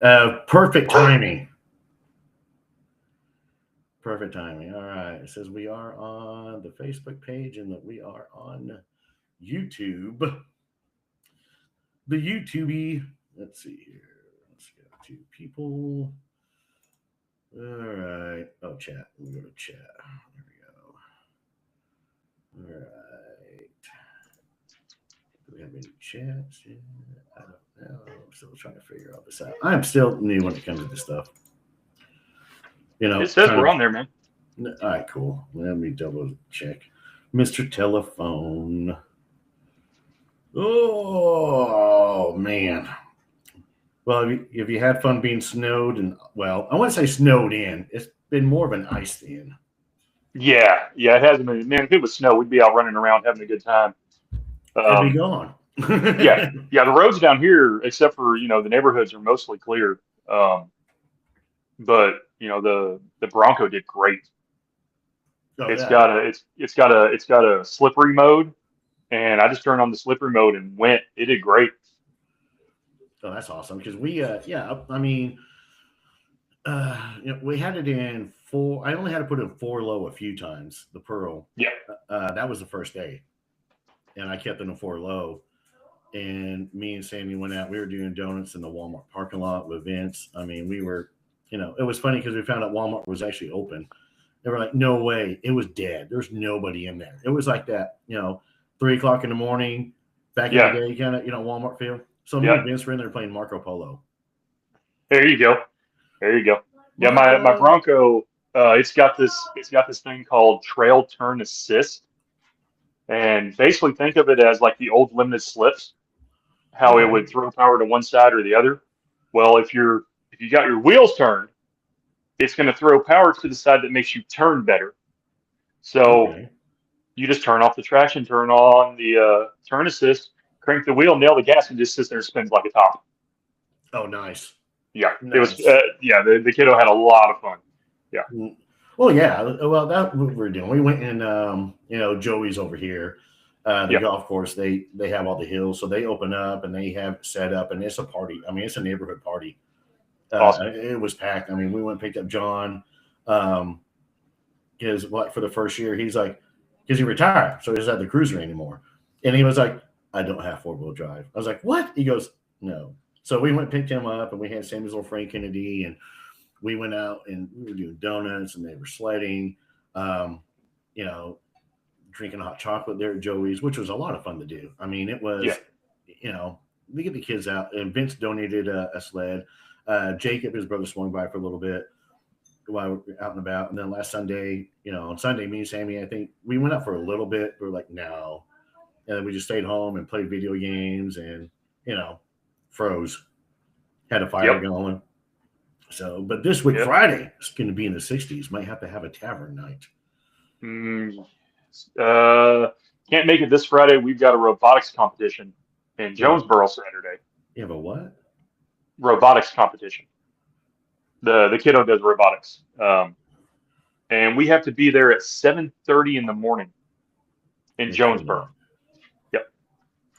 Perfect timing. Perfect timing. All right. It says we are on the Facebook page and that we are on YouTube. The YouTubey. Let's see here. Let's go to people. All right. Oh, chat. Let me go to chat. There we go. All right. Do we have any chats? Yeah, I don't know. I'm still trying to figure all this out. I'm still new when it comes to this stuff. It says Trying we're to. on there, man. All right, cool. Let me double check. Mr. Telephone. Oh man. Well, have you had fun being snowed and well, I want to say snowed in. It's been more of an iced in. Yeah, it hasn't been. Man, if it was snow, we'd be out running around having a good time. It'd be Um, gone. yeah, yeah. The roads down here, except for the neighborhoods, are mostly clear. Um, but the Bronco did great. Oh It's yeah. got a it's got a slippery mode, and I just turned on the slippery mode and went. It did great. Oh, that's awesome because we yeah. I mean, we had it in four. I only had to put it in four low a few times. The Pearl. Yeah, That was the first day, and I kept it in four low. And me and Sammy went out. We were doing donuts in the Walmart parking lot with Vince. I mean, we were, it was funny because we found out Walmart was actually open. They were like, no way, it was dead. There's nobody in there. It was like that, 3 o'clock in the morning, back in the yeah, day, kind of, Walmart feel. So me yeah. and Vince were in there playing Marco Polo. There you go. There you go. Yeah, my Marco. Bronco, it's got this thing called Trail Turn Assist, and basically think of it as like the old limited slips, how it Okay. would throw power to one side or the other. Well, if you got your wheels turned, it's going to throw power to the side that makes you turn better. So Okay. you just turn off the traction, turn on the turn assist, crank the wheel, nail the gas, and just sits there and spins like a top. Oh, nice. Yeah, it was. Nice. Yeah, the kiddo had a lot of fun. Yeah, Mm. Well, yeah. Well, that's what we're doing. We went in, Joey's over here, the yeah, golf course. They have all the hills, so they open up and they have it set up, and it's a party. I mean, it's a neighborhood party. awesome. It was packed. I mean, we went and picked up John. Um, because like for the first year, he's like, because he retired, so he doesn't have the cruiser anymore, and he was like, I don't have 4-wheel drive. I was like, what? He goes, no. So we went and picked him up, and we had Sammy's little Frank Kennedy, and we went out and we were doing donuts and they were sledding, um, you know, drinking hot chocolate there at Joey's, which was a lot of fun to do. I mean, it Yeah, was, we get the kids out and Vince donated a sled. Jacob, his brother, swung by for a little bit while we were out and about. And then last Sunday, on Sunday, me and Sammy, I think we went out for a little bit. We were like, no. And then we just stayed home and played video games and, you know, froze, had a fire yep, going. So, but this week, yep. Friday, it's going to be in the 60s. Might have to have a tavern night. Mm, uh, can't make it this Friday. We've got a robotics competition in You have a, Jonesboro Saturday. you have a what? Robotics competition. The kiddo does robotics, and we have to be there at 7:30 in the morning in You're kidding me. Jonesboro. Yep.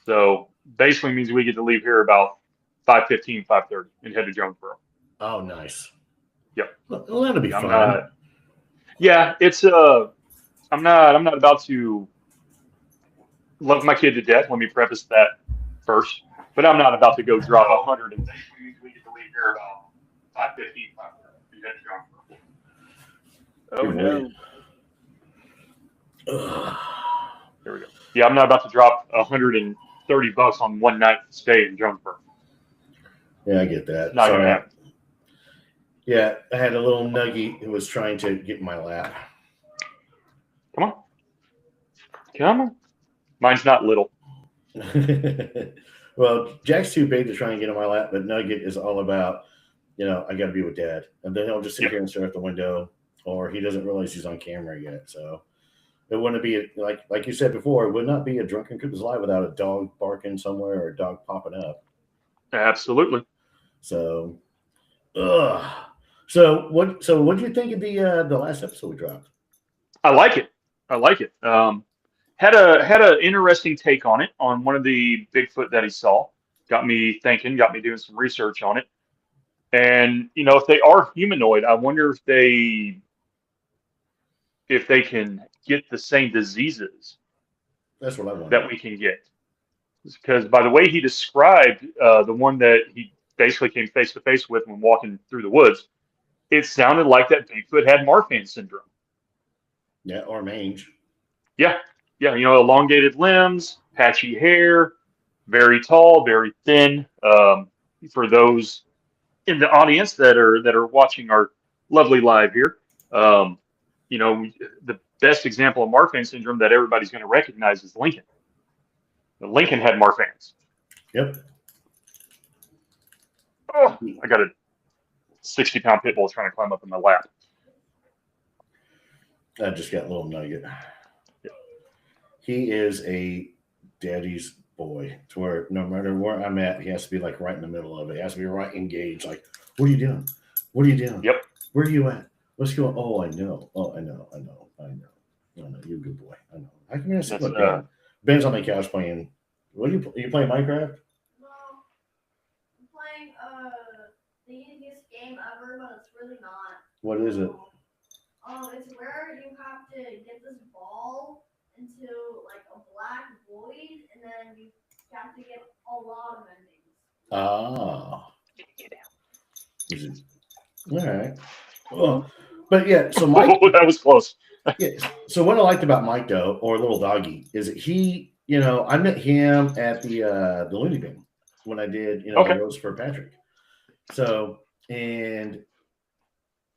So basically means we get to leave here about 5:15, 5:30, and head to Jonesboro. Oh, nice. Yep. Well, that'll be Yeah, I'm fun. not. Yeah, I'm not about to love my kid to death. Let me preface that first. But I'm not about to go drop 100 and we get to leave here about 5:15, 5:30. Oh You're right. no. Ugh. Here we go. Yeah, I'm not about to drop $130 on one night stay in Jonesboro. Yeah, I get that. Not gonna Sorry. happen. Yeah, I had a little nuggie who was trying to get in my lap. Come on. Come on. Mine's not little. Well, Jack's too big to try and get in my lap, but Nugget is all about, I got to be with Dad, and then he'll just sit Yep. here and stare at the window, or he doesn't realize he's on camera yet. So it wouldn't be like you said before. It would not be a drunken Cooper's Live without a dog barking somewhere or a dog popping up. Absolutely. So, ugh. So what do you think of the last episode we dropped? I like it. I like it. Had a interesting take on it on one of the Bigfoot that he saw. Got me thinking. Got me doing some research on it. And if they are humanoid, I wonder if they can get the same diseases That's what I want. that we can get. Because by the way he described the one that he basically came face to face with when walking through the woods, it sounded like that Bigfoot had Marfan syndrome. Yeah, or mange. Yeah, yeah, elongated limbs, patchy hair, very tall, very thin. For those in the audience that are watching our lovely live here, um, the best example of Marfan syndrome that everybody's going to recognize is Lincoln. Lincoln had Marfan's. Yep. Oh, I got a 60-pound pit bull trying to climb up in my lap. I just got a little nugget. He is a daddy's boy, to where no matter where I'm at, he has to be like right in the middle of it. He has to be right engaged. Like, what are you doing? What are you doing? Yep. Where are you at? What's going on? Oh, I know. Oh, I know. You're a good boy. I know. I can see what Ben's on the couch playing. What are you playing Minecraft? No. I'm playing the easiest game ever, but it's really not. What is it? It's where you have to get this ball into like a black void, and then you have to get a lot of endings. Ah. All right. Well, but yeah, so Mike. Oh, that was close. Yeah. So what I liked about Mike though, or Little Doggy, is that he, I met him at the Looney Bin when I did, the roast for Patrick. So, and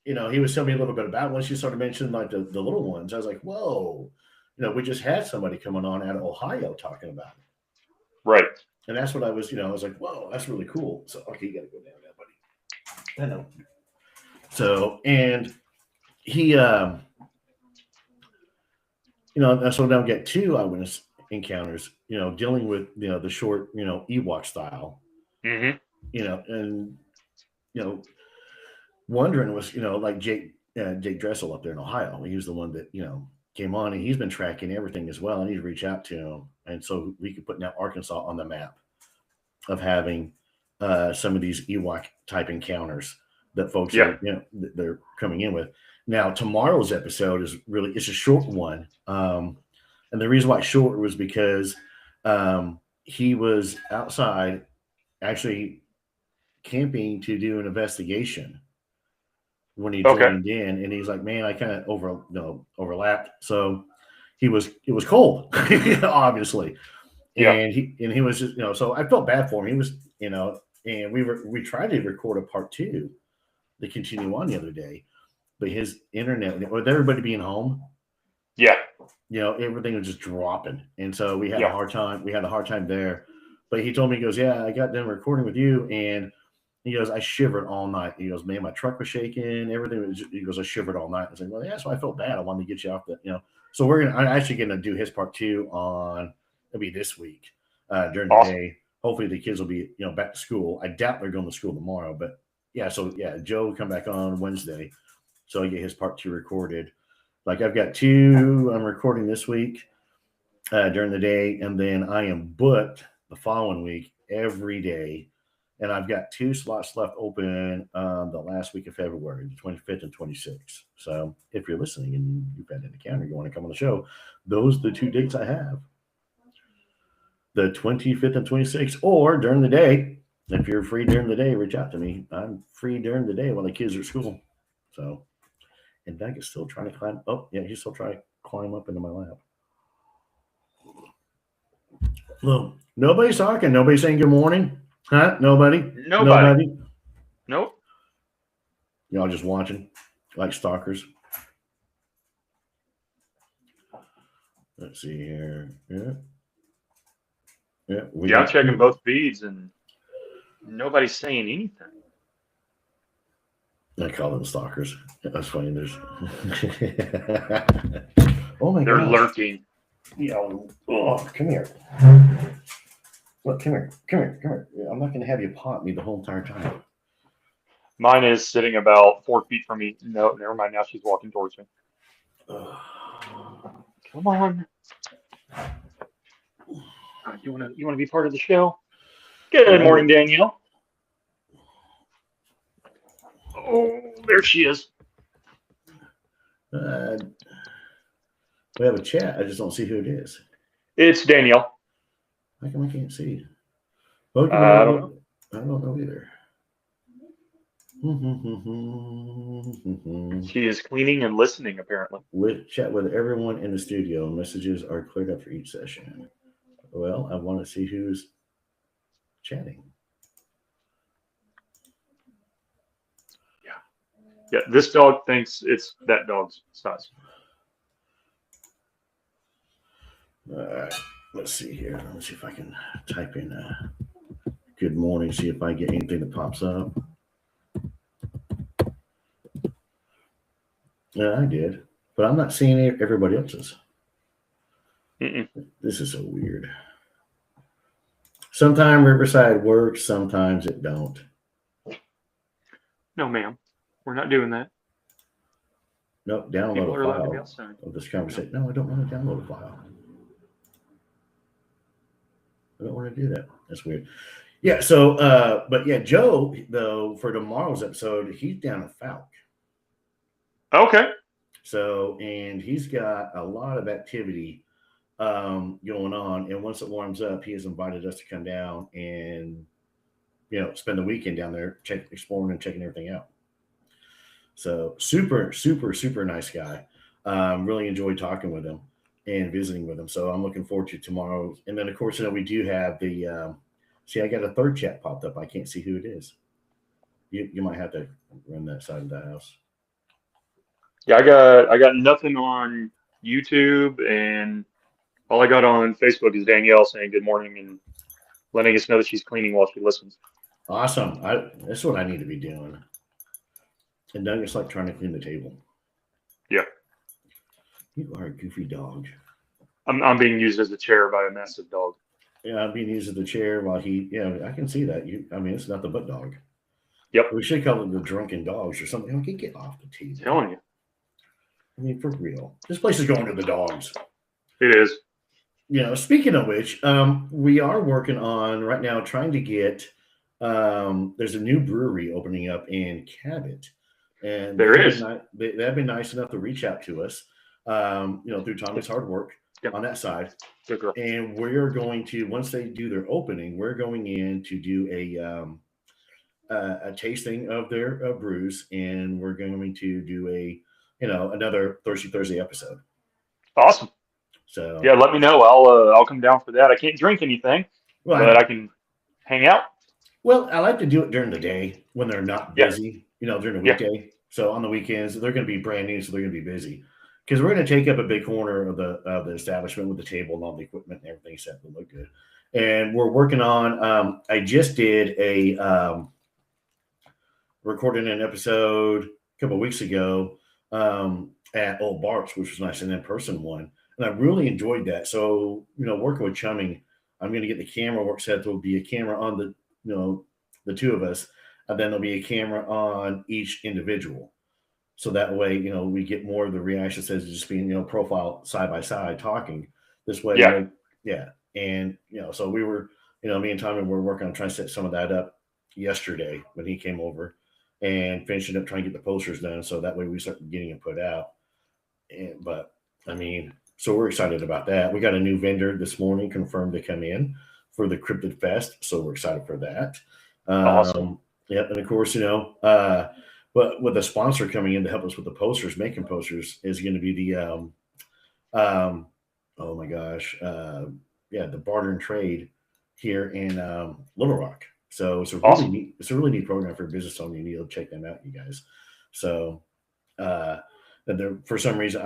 he was telling me a little bit about once you started mentioning like the little ones. I was like, whoa, we just had somebody coming on out of Ohio talking about it. Right. And that's what I was, I was like, whoa, that's really cool. So, okay, you got to go down there, buddy. I know. So, and he, so now get 2 eyewitness encounters, dealing with, the short, Ewok style, Mm-hmm. And, wondering was, like Jake Dressel up there in Ohio. He was the one that, came on, and he's been tracking everything as well. I need to reach out to him. And so we could put now Arkansas on the map of having some of these Ewok type encounters that folks are, they're coming in with. Now, tomorrow's episode it's a short one. And the reason why it's short was because he was outside actually camping to do an investigation when he joined in, and he's like, man, I kind of overlapped. So it was cold, obviously. Yeah. And he was just, so I felt bad for him. He was, and we tried to record a part 2 to continue on the other day, but his internet, with everybody being home, everything was just dropping. And so we had a hard time. We had a hard time there, but he told me, he goes, yeah, I got done recording with you. And he goes, I shivered all night. He goes, man, my truck was shaking. Everything was, he goes, I shivered all night. I was like, well, yeah, so I felt bad. I wanted to get you off the, so I'm actually going to do his part 2 it'll be this week during the day. Hopefully the kids will be, back to school. I doubt they're going to school tomorrow, but Joe will come back on Wednesday. So I get his part 2 recorded. Like I've got 2 I'm recording this week during the day, and then I am booked the following week every day. And I've got 2 slots left open the last week of February, the 25th and 26th. So if you're listening and you've had an encounter, you want to come on the show, those are the 2 dates I have. The 25th and 26th, or during the day. If you're free during the day, reach out to me. I'm free during the day while the kids are at school. So, and Doug is still trying to climb. Oh, yeah, he's still trying to climb up into my lap. Well, nobody's talking. Nobody's saying good morning. Huh? Nobody? Nope. Y'all just watching like stalkers. Let's see here. Yeah. I'm checking both feeds and nobody's saying anything. I call them stalkers. That's funny. There's oh my god. They're lurking. Come here. Look, come here. I'm not going to have you pot me the whole entire time. Mine is sitting about 4 feet from me. No, never mind. Now she's walking towards me. Come on. You want to be part of the show? Good morning, Danielle. Oh, there she is. We have a chat. I just don't see who it is. It's Danielle. How come I can't see? Well, I don't know. I don't know either. She is cleaning and listening, apparently. Chat with everyone in the studio. Messages are cleared up for each session. Well, I want to see who's chatting. Yeah, this dog thinks it's that dog's size. All right, let's see here. Let's see if I can type in good morning, see if I get anything that pops up. Yeah, I did, but I'm not seeing everybody else's. This is so weird. Sometimes Riverside works, sometimes it don't. No, ma'am. We're not doing that. Nope, download People a are allowed to be file outside. of this conversation. No, I don't want to download a file. I don't want to do that. That's weird. Yeah, so, but yeah, Joe, though, for tomorrow's episode, he's down in Falk. Okay. So, and he's got a lot of activity going on. And once it warms up, he has invited us to come down and, spend the weekend down there, exploring and checking everything out. So super, super, super nice guy. Really enjoyed talking with him and visiting with him. So I'm looking forward to tomorrow. And then, of course, we do have the, see, I got a third chat popped up. I can't see who it is. You might have to run that side of the house. Yeah, I got nothing on YouTube, and all I got on Facebook is Danielle saying good morning and letting us know that she's cleaning while she listens. Awesome. That's what I need to be doing. And Doug, it's like trying to clean the table. Yeah. You are a goofy dog. I'm being used as a chair by a massive dog. Yeah, I'm being used as the chair while I can see that. It's not the butt dog. Yep. We should call it the drunken dogs or something. Okay, get off the table. I'm telling you. I mean, for real. This place is going to the dogs. It is. Speaking of which, we are working on right now trying to get, there's a new brewery opening up in Cabot. And they've been nice enough to reach out to us, through Tommy's hard work on that side. And we're going to, once they do their opening, we're going in to do a tasting of their brews, and we're going to do another Thirsty Thursday episode. Awesome. So yeah, let me know. I'll come down for that. I can't drink anything, but I can hang out. Well, I like to do it during the day when they're not busy, during the weekday. Yeah. So on the weekends, they're going to be brand new, so they're going to be busy. Because we're going to take up a big corner of the establishment with the table and all the equipment and everything set to look good. And we're working on, I just did recording an episode a couple of weeks ago at Old Bart's, which was nice, an in-person one. And I really enjoyed that. So, working with Chumming, I'm going to get the camera work set. There'll be a camera on the two of us, and then there'll be a camera on each individual. So that way, we get more of the reaction instead of just being, profile side by side talking this way. Yeah. And, so we were, me and Tommy were working on trying to set some of that up yesterday when he came over and finishing up trying to get the posters done. So that way we start getting it put out. So we're excited about that. We got a new vendor this morning confirmed to come in for the Cryptid Fest. So we're excited for that. Awesome. Yeah. And of course, but with a sponsor coming in to help us with the posters, making posters is going to be the, oh my gosh. The barter and trade here in Little Rock. So it's a really awesome. neat, it's a really neat program for business owner. You need to check them out, you guys. So, for some reason,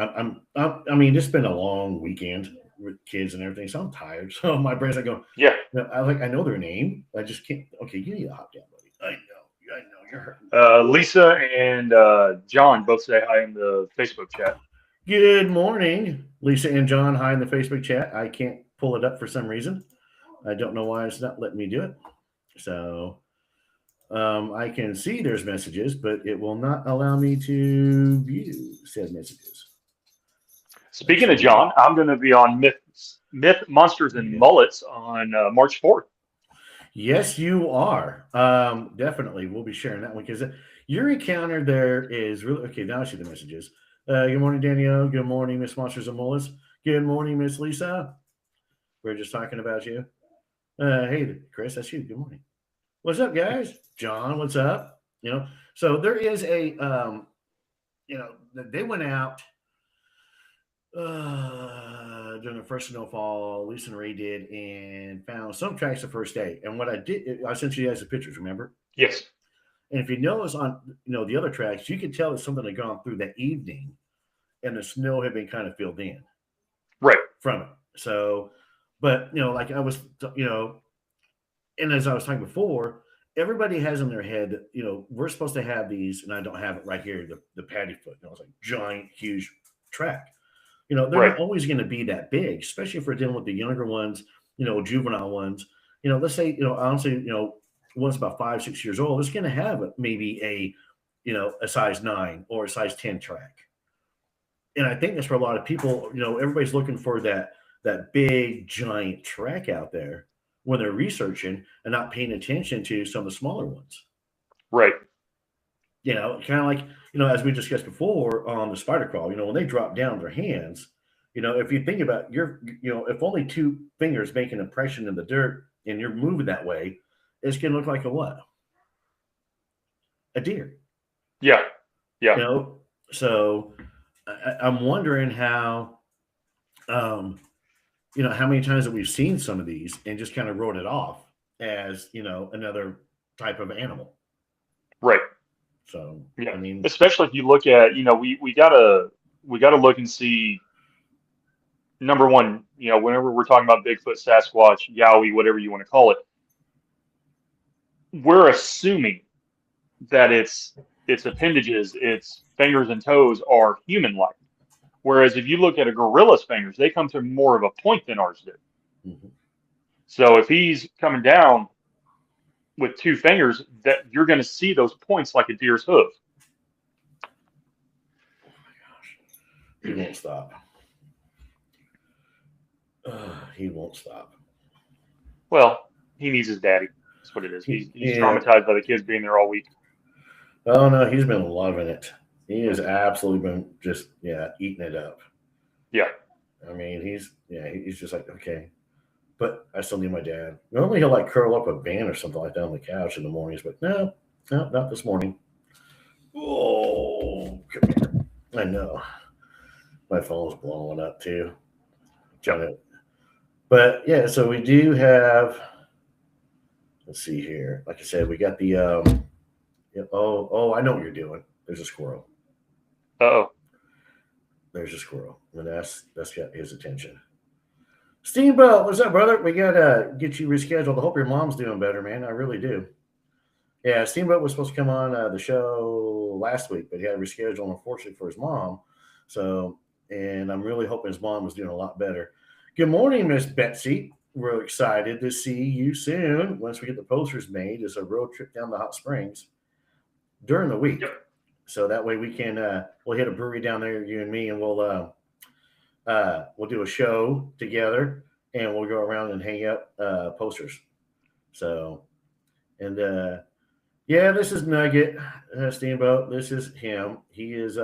it's been a long weekend with kids and everything, so I'm tired. So my brain's like going, yeah. I know their name. I just can't. Okay, you need to hop down, buddy. I know you're hurting. Lisa and John both say hi in the Facebook chat. Good morning, Lisa and John. Hi in the Facebook chat. I can't pull it up for some reason. I don't know why it's not letting me do it. So I can see there's messages, but it will not allow me to view said messages. Speaking of John, I'm going to be on Myth, Monsters, and Mullets on March 4th. Yes, you are. Definitely. We'll be sharing that one because your encounter there is really okay. Now I see the messages. Good morning, Danielle. Good morning, Miss Monsters and Mullets. Good morning, Miss Lisa. We're just talking about you. Hey, Chris, that's you. Good morning. What's up, guys? John, what's up? So there is they went out during the first snowfall. Lisa and Ray did and found some tracks the first day. And what I did, I sent you guys the pictures. Remember? Yes. And if you notice on the other tracks, you could tell that something had gone through that evening, and the snow had been kind of filled in Right. from it. So, but like I was, and as I was talking before, everybody has in their head that, we're supposed to have these, and I don't have it right here, the Paddy Foot. It's like giant, huge track. They're Right. not always going to be that big, especially if we're dealing with the younger ones, juvenile ones. Let's say, honestly, one's about 5, 6 years old, it's going to have maybe a size 9 or a size 10 track. And I think that's for a lot of people, everybody's looking for that big, giant track out there when they're researching and not paying attention to some of the smaller ones. Right. Kind of like, as we discussed before on the spider crawl, when they drop down their hands, if you think about if only 2 fingers make an impression in the dirt and you're moving that way, it's going to look like a what? A deer. Yeah. Yeah. So I'm wondering how, how many times that we've seen some of these and just kind of wrote it off as, another type of animal. Right. So, Yeah. I mean, especially if you look at, we gotta look and see. Number one, whenever we're talking about Bigfoot, Sasquatch, Yowie, whatever you want to call it, we're assuming that its appendages, its fingers and toes are human-like. Whereas if you look at a gorilla's fingers, they come to more of a point than ours do. mhm. So if he's coming down with 2 fingers, that you're going to see those points like a deer's hoof. He won't stop. He won't stop. Well, he needs his daddy. That's what it is. He's traumatized by the kids being there all week. Oh no, he's been loving it. He has absolutely been just eating it up. Yeah. I mean, he's just like, okay, but I still need my dad. Normally he'll like curl up a van or something like that on the couch in the mornings, but no, not this morning. Oh, come here. I know. My phone's blowing up too. But yeah, so we do have. Let's see here. Like I said, we got the. I know what you're doing. There's a squirrel. Uh-oh. There's a squirrel, and that's got his attention. Steamboat, what's up, brother? We gotta get you rescheduled. I hope your mom's doing better, man. I really do. Yeah, Steamboat was supposed to come on the show last week, but he had to reschedule, unfortunately, for his mom. So, and I'm really hoping his mom was doing a lot better. Good morning, Miss Betsy. We're excited to see you soon. Once we get the posters made, it's a road trip down to Hot Springs during the week. Yep. So that way we can we'll hit a brewery down there, you and me, and we'll do a show together, and we'll go around and hang up posters. So, and this is Nugget Steamboat. This is him. He is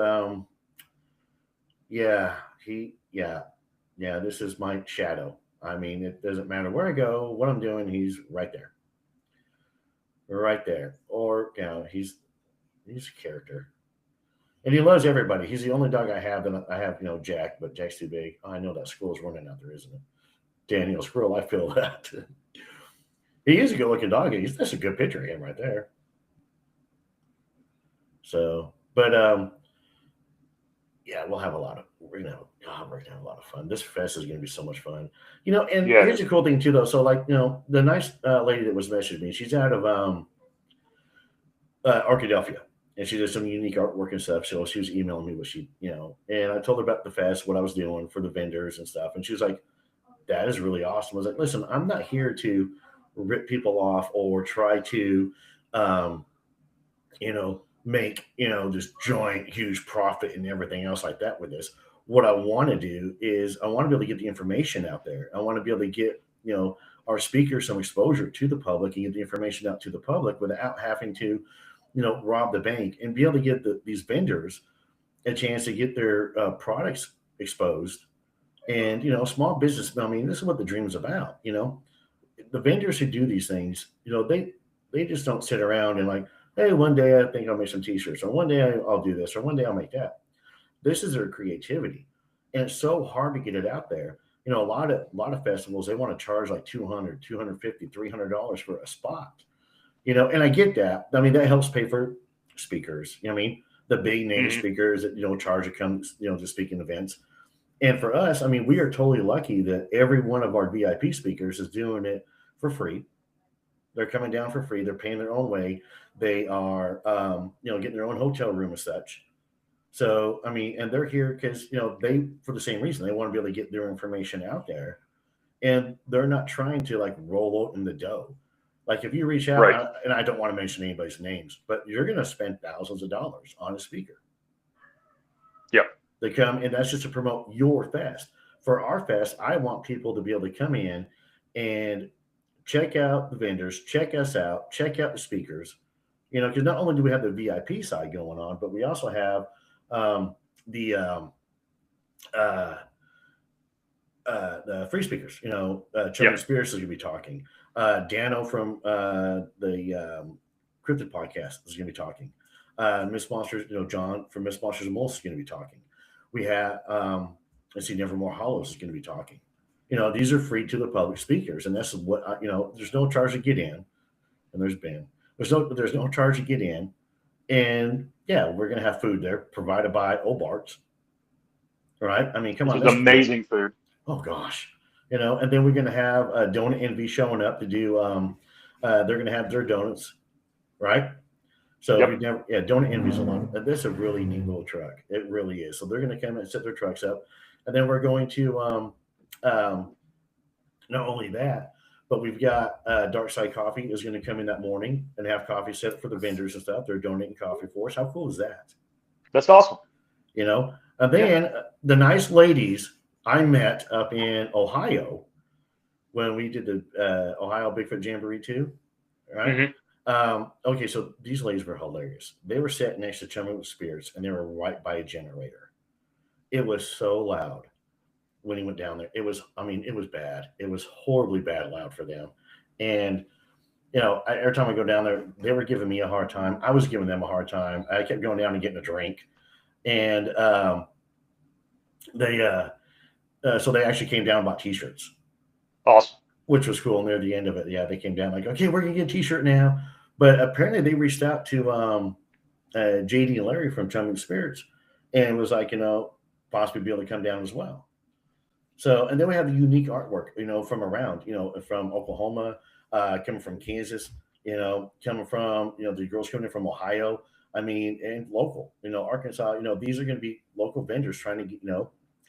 this is my shadow. I mean, it doesn't matter where I go, what I'm doing, he's right there. Right there. Or he's a character. And he loves everybody. He's the only dog I have. That I have, Jack, but Jack's too big. I know that squirrel's running out there, isn't it? Daniel Squirrel, I feel that. He is a good-looking dog. That's a good picture of him right there. So, but we'll have we're gonna have a lot of fun. This fest is gonna be so much fun. And here's the cool thing too, though. So, like, the nice lady that was messaging me, she's out of Arkadelphia. And she did some unique artwork and stuff. So she was emailing me what she, and I told her about the fest, what I was doing for the vendors and stuff. And she was like, that is really awesome. I was like, listen, I'm not here to rip people off or try to, make, just joint huge profit and everything else like that with this. What I want to do is I want to be able to get the information out there. I want to be able to get our speakers some exposure to the public and get the information out to the public without having to, rob the bank, and be able to give these vendors a chance to get their products exposed. And, small business, I mean, this is what the dream is about. The vendors who do these things, they just don't sit around and like, hey, one day I think I'll make some t-shirts, or one day I'll do this, or one day I'll make that. This is their creativity. And it's so hard to get it out there. A lot of festivals, they want to charge like $200, $250, $300 for a spot. And I get that. I mean, that helps pay for speakers. I mean, the big name speakers that, charge to come, to speak in events. And for us, I mean, we are totally lucky that every one of our VIP speakers is doing it for free. They're coming down for free. They're paying their own way. They are, getting their own hotel room as such. So, I mean, and they're here because, they, for the same reason, they want to be able to get their information out there, and they're not trying to like roll out in the dough. Like if you reach out, Right. And I don't want to mention anybody's names, but you're going to spend thousands of dollars on a speaker. Yep. They come, and that's just to promote your fest. For our fest, I want people to be able to come in and check out the vendors, check us out, check out the speakers, because not only do we have the VIP side going on, but we also have the free speakers. Children Spears is going to be talking. Dano from the Cryptid Podcast is going to be talking. Miss Monsters, John from Miss Monsters and Moles is going to be talking. We have, let's see, Nevermore Hollows is going to be talking. These are free to the public speakers, and that's what there's no charge to get in, and there's no charge to get in, and yeah, we're going to have food there provided by Obart's. Right? I mean, come on, This is amazing food. Oh gosh, and then we're going to have Donut Envy showing up to do. They're going to have their donuts, right? So Donut Envy's along. This is a really neat little truck. It really is. So they're going to come and set their trucks up, and then we're going to not only that, but we've got Dark Side Coffee is going to come in that morning and have coffee set for the vendors and stuff. They're donating coffee for us. How cool is that? That's awesome. And then the nice ladies I met up in Ohio when we did the Ohio Bigfoot Jamboree too, right? Okay, so these ladies were hilarious. They were sitting next to Chummy with Spirits, and they were right by a generator. It was so loud when he went down there. It was bad. It was horribly bad loud for them. And, every time I go down there, they were giving me a hard time. I was giving them a hard time. I kept going down and getting a drink. And so they actually came down and bought t-shirts. Awesome. Which was cool. Near the end of it, yeah, they came down like, okay, we're going to get a t-shirt now. But apparently they reached out to JD and Larry from Chummy Spirits and was like, possibly be able to come down as well. So, and then we have the unique artwork, from around, from Oklahoma, coming from Kansas, coming from, the girls coming in from Ohio. I mean, and local, Arkansas, these are going to be local vendors trying to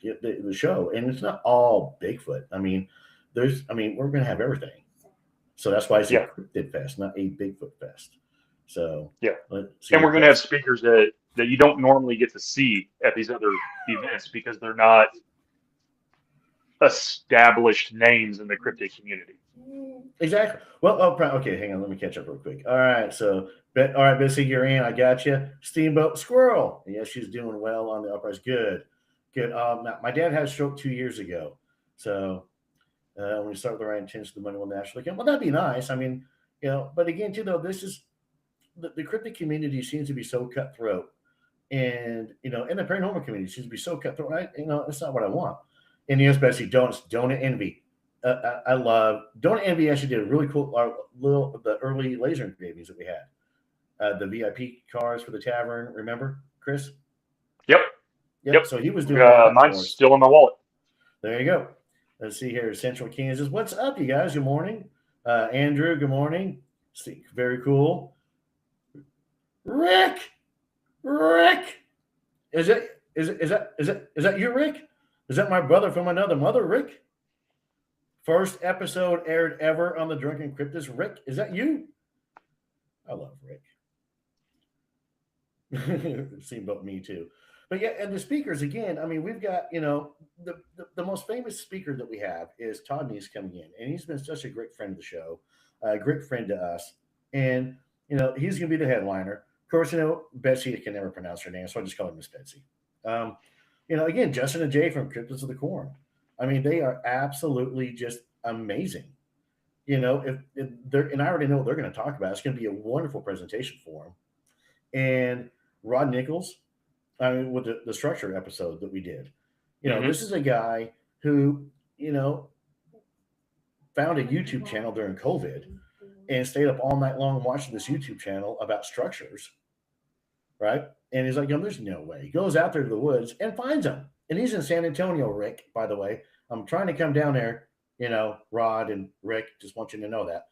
get the show. And it's not all Bigfoot. I mean, we're going to have everything. So that's why it's a Cryptid Fest, not a Bigfoot Fest. So, and we're going to have speakers that you don't normally get to see at these other events because they're not established names in the cryptid community. Exactly. Well, okay, hang on. Let me catch up real quick. All right. So, all right, Bessie, you're in. I got you. Steamboat Squirrel. Yes, she's doing well on the uprise. Good. My dad had a stroke 2 years ago. So, when you start with the right intentions, the money will naturally come. Well, that'd be nice. I mean, but again, too, though, this is the cryptid community seems to be so cutthroat, and and the paranormal community seems to be so cutthroat. That's not what I want. And yes, Bessie, Donut Envy. I love Donut Envy. Actually, did a really cool the early laser engravings that we had. The VIP cars for the tavern. Remember, Chris? Yep. So he was doing. Mine's still in my wallet. There you go. Let's see here, Central Kansas. What's up, you guys? Good morning, Andrew. Good morning. See, very cool. Rick, is that you, Rick? Is that my brother from another mother, Rick? First episode aired ever on the Drunken Cryptist. Rick, is that you? I love Rick. Seemed about me too. But yeah, and the speakers again. I mean, we've got the most famous speaker that we have is Todd Neese coming in, and he's been such a great friend of the show, a great friend to us, and he's going to be the headliner. Of course, Betsy, I can never pronounce her name, so I just call her Miss Betsy. Again, Justin and Jay from Cryptids of the Corn. I mean, they are absolutely just amazing. If they're, and I already know what they're going to talk about. It's going to be a wonderful presentation for them. And Rod Nichols, I mean, with the structure episode that we did, this is a guy who, found a YouTube channel during COVID and stayed up all night long watching this YouTube channel about structures, right? And he's like, there's no way. He goes out there to the woods and finds them. And he's in San Antonio, Rick, by the way. I'm trying to come down there, Rod and Rick, just want you to know that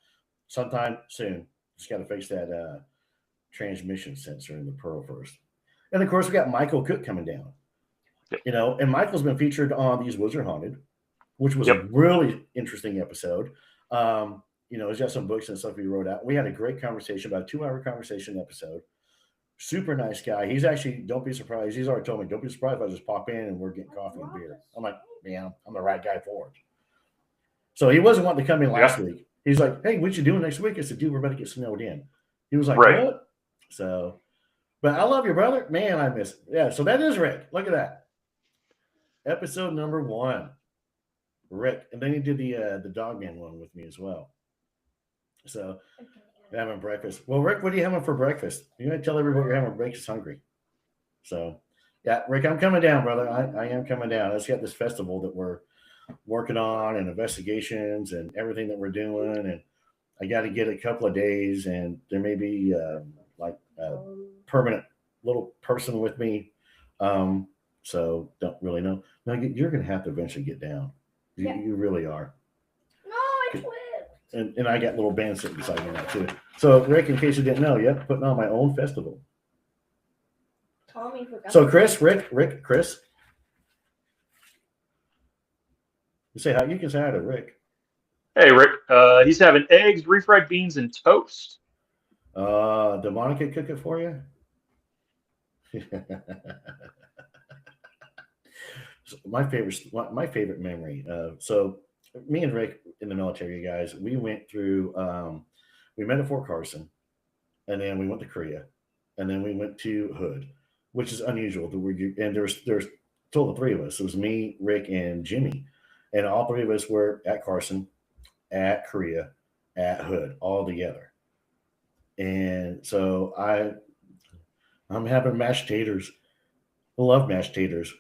sometime soon. Just got to fix that transmission sensor in the Pearl first. And of course, we got Michael Cook coming down, and Michael's been featured on These Woods Are Haunted, which was a really interesting episode. He's got some books and stuff he wrote out. We had a great conversation, about a 2-hour conversation episode. Super nice guy. He's actually, don't be surprised. He's already told me, don't be surprised if I just pop in and we're getting coffee and beer. I'm like, man, I'm the right guy for it. So he wasn't wanting to come in last week. He's like, hey, what you doing next week? I said, dude, we're about to get snowed in. He was like, what? So, but I love you, brother. Man, I miss it. Yeah, so that is Rick. Look at that. Episode number 1. Rick. And then he did the Dogman one with me as well. So having breakfast. Well, Rick, what are you having for breakfast? You're going to tell everybody you're having breakfast hungry. So, yeah, Rick, I'm coming down, brother. I am coming down. Let's get this festival that we're working on and investigations and everything that we're doing. And I got to get a couple of days, and there may be like a permanent little person with me. So don't really know. Now, you're going to have to eventually get down. You really are. No, I quit. And I got little bands sitting beside me now too. So Rick, in case you didn't know, putting on my own festival. Tommy forgot. So Chris, Rick, Chris. You say hi. You can say hi to Rick. Hey, Rick. He's having eggs, refried beans, and toast. Did Monica cook it for you? So my favorite memory. So me and Rick in the military, guys, we went through. We met at Fort Carson, and then we went to Korea, and then we went to Hood, which is unusual. And there's total 3 of us. It was me, Rick, and Jimmy, and all 3 of us were at Carson, at Korea, at Hood, all together. And so I'm having mashed taters. I love mashed taters.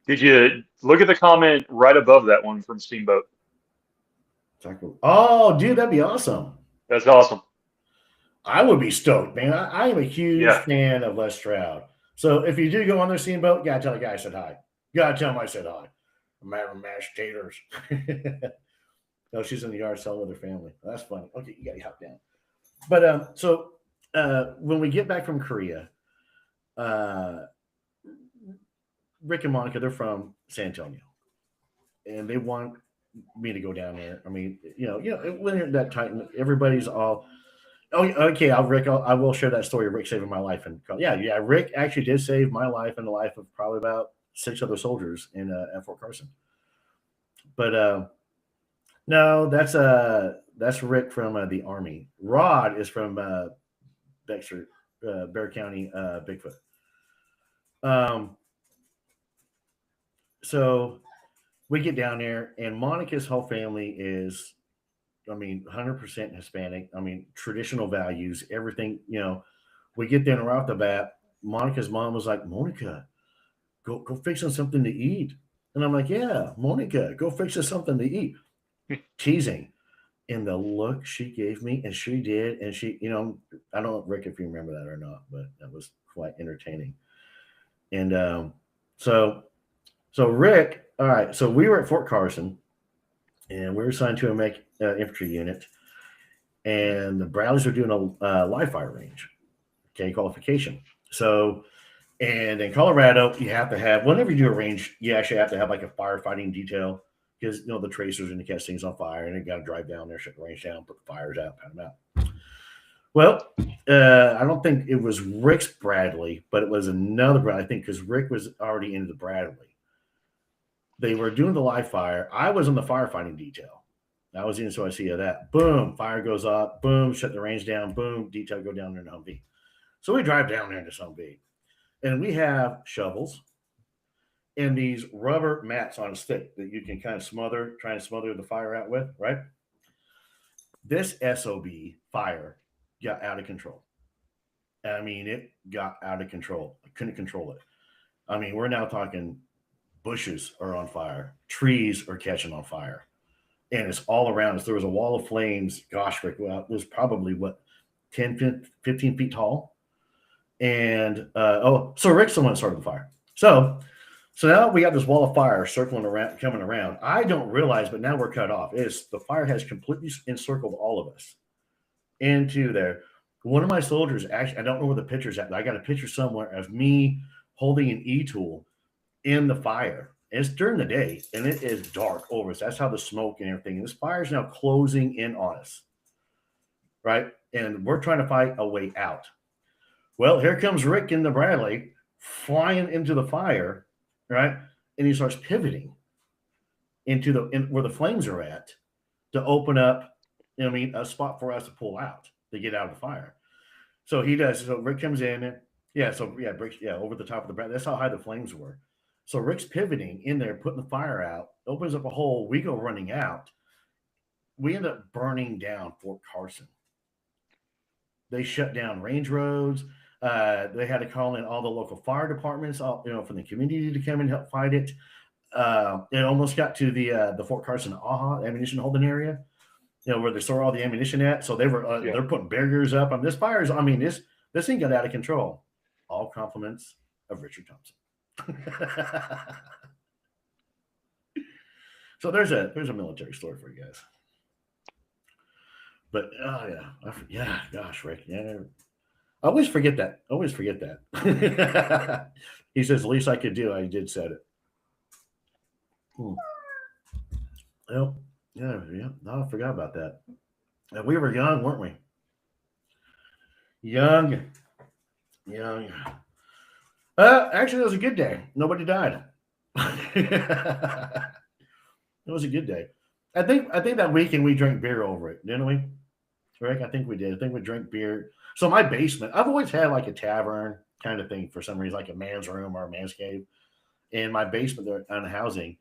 Did you look at the comment right above that one from Steamboat? Oh, dude, that'd be awesome. That's awesome. I would be stoked, man. I am a huge fan of Les Stroud. So if you do go on their Steamboat, you gotta tell the guy I said hi. You gotta tell him I said hi. I'm having mashed taters. No, she's in the yard selling with her family. That's funny. Okay, you gotta hop down. But so when we get back from Korea, Rick and Monica, they're from San Antonio, and they want me to go down there. I mean, when you're that tight, everybody's all, oh, okay. I will share that story of Rick saving my life. And yeah, Rick actually did save my life and the life of probably about 6 other soldiers at Fort Carson. But no, that's Rick from the Army. Rod is from Bexar, Bexar County, Bigfoot. So we get down there, and Monica's whole family is, 100% Hispanic. Traditional values, everything, we get there and right off the bat, Monica's mom was like, Monica, go fix us something to eat. And I'm like, yeah, Monica, go fix us something to eat. Teasing. And the look she gave me, and she did, and she, I don't know, Rick, if you remember that or not, but that was quite entertaining. And so Rick, all right, so we were at Fort Carson, and we were assigned to a mech infantry unit, and the Bradleys were doing a live fire range, qualification. So, and in Colorado, you have to have, whenever you do a range, you actually have to have like a firefighting detail, because the tracers and the catch things on fire, and you got to drive down there, shut the range down, put the fires out, pat them out. Well, I don't think it was Rick's Bradley, but it was another Bradley, I think, because Rick was already into the Bradley. They were doing the live fire. I was on the firefighting detail. I was in, so I see that. Boom, fire goes up. Boom, shut the range down. Boom, detail go down there to Humvee. So we drive down there to Humvee, and we have shovels and these rubber mats on a stick that you can kind of try and smother the fire out with, right? This SOB fire got out of control. I mean, it got out of control. I couldn't control it. I mean, we're now talking bushes are on fire, trees are catching on fire, and it's all around us. There was a wall of flames. Gosh, Rick, well, it was probably 10, 15 feet tall. And so Rick's the one that started the fire. So now we got this wall of fire circling around, coming around. I don't realize, but now we're cut off. The fire has completely encircled all of us into there. One of my soldiers, actually, I don't know where the picture's at, but I got a picture somewhere of me holding an E-tool in the fire. It's during the day, and it is dark over us. That's how the smoke and everything. This fire is now closing in on us, right? And we're trying to fight a way out. Well, here comes Rick in the Bradley flying into the fire, right? And he starts pivoting into where the flames are at to open up, a spot for us to pull out to get out of the fire. So he does. So Rick comes in and over the top of the Bradley. That's how high the flames were. So Rick's pivoting in there, putting the fire out, opens up a hole. We go running out. We end up burning down Fort Carson. They shut down range roads. They had to call in all the local fire departments, from the community to come and help fight it. It almost got to the Fort Carson AHA ammunition holding area, where they store all the ammunition at. So they were they're putting barriers up. This fire is, this thing got out of control. All compliments of Richard Thompson. So there's a military story for you guys. But gosh, Rick, yeah. I always forget that. He says, the least I could do, I did said it. Well, yeah. No, I forgot about that. We were young, weren't we? Young. Actually, it was a good day. Nobody died. It was a good day. I think that weekend we drank beer over it, didn't we? Rick, I think we did. I think we drank beer. So my basement, I've always had like a tavern kind of thing for some reason, like a man's room or a man's cave. In my basement there on housing,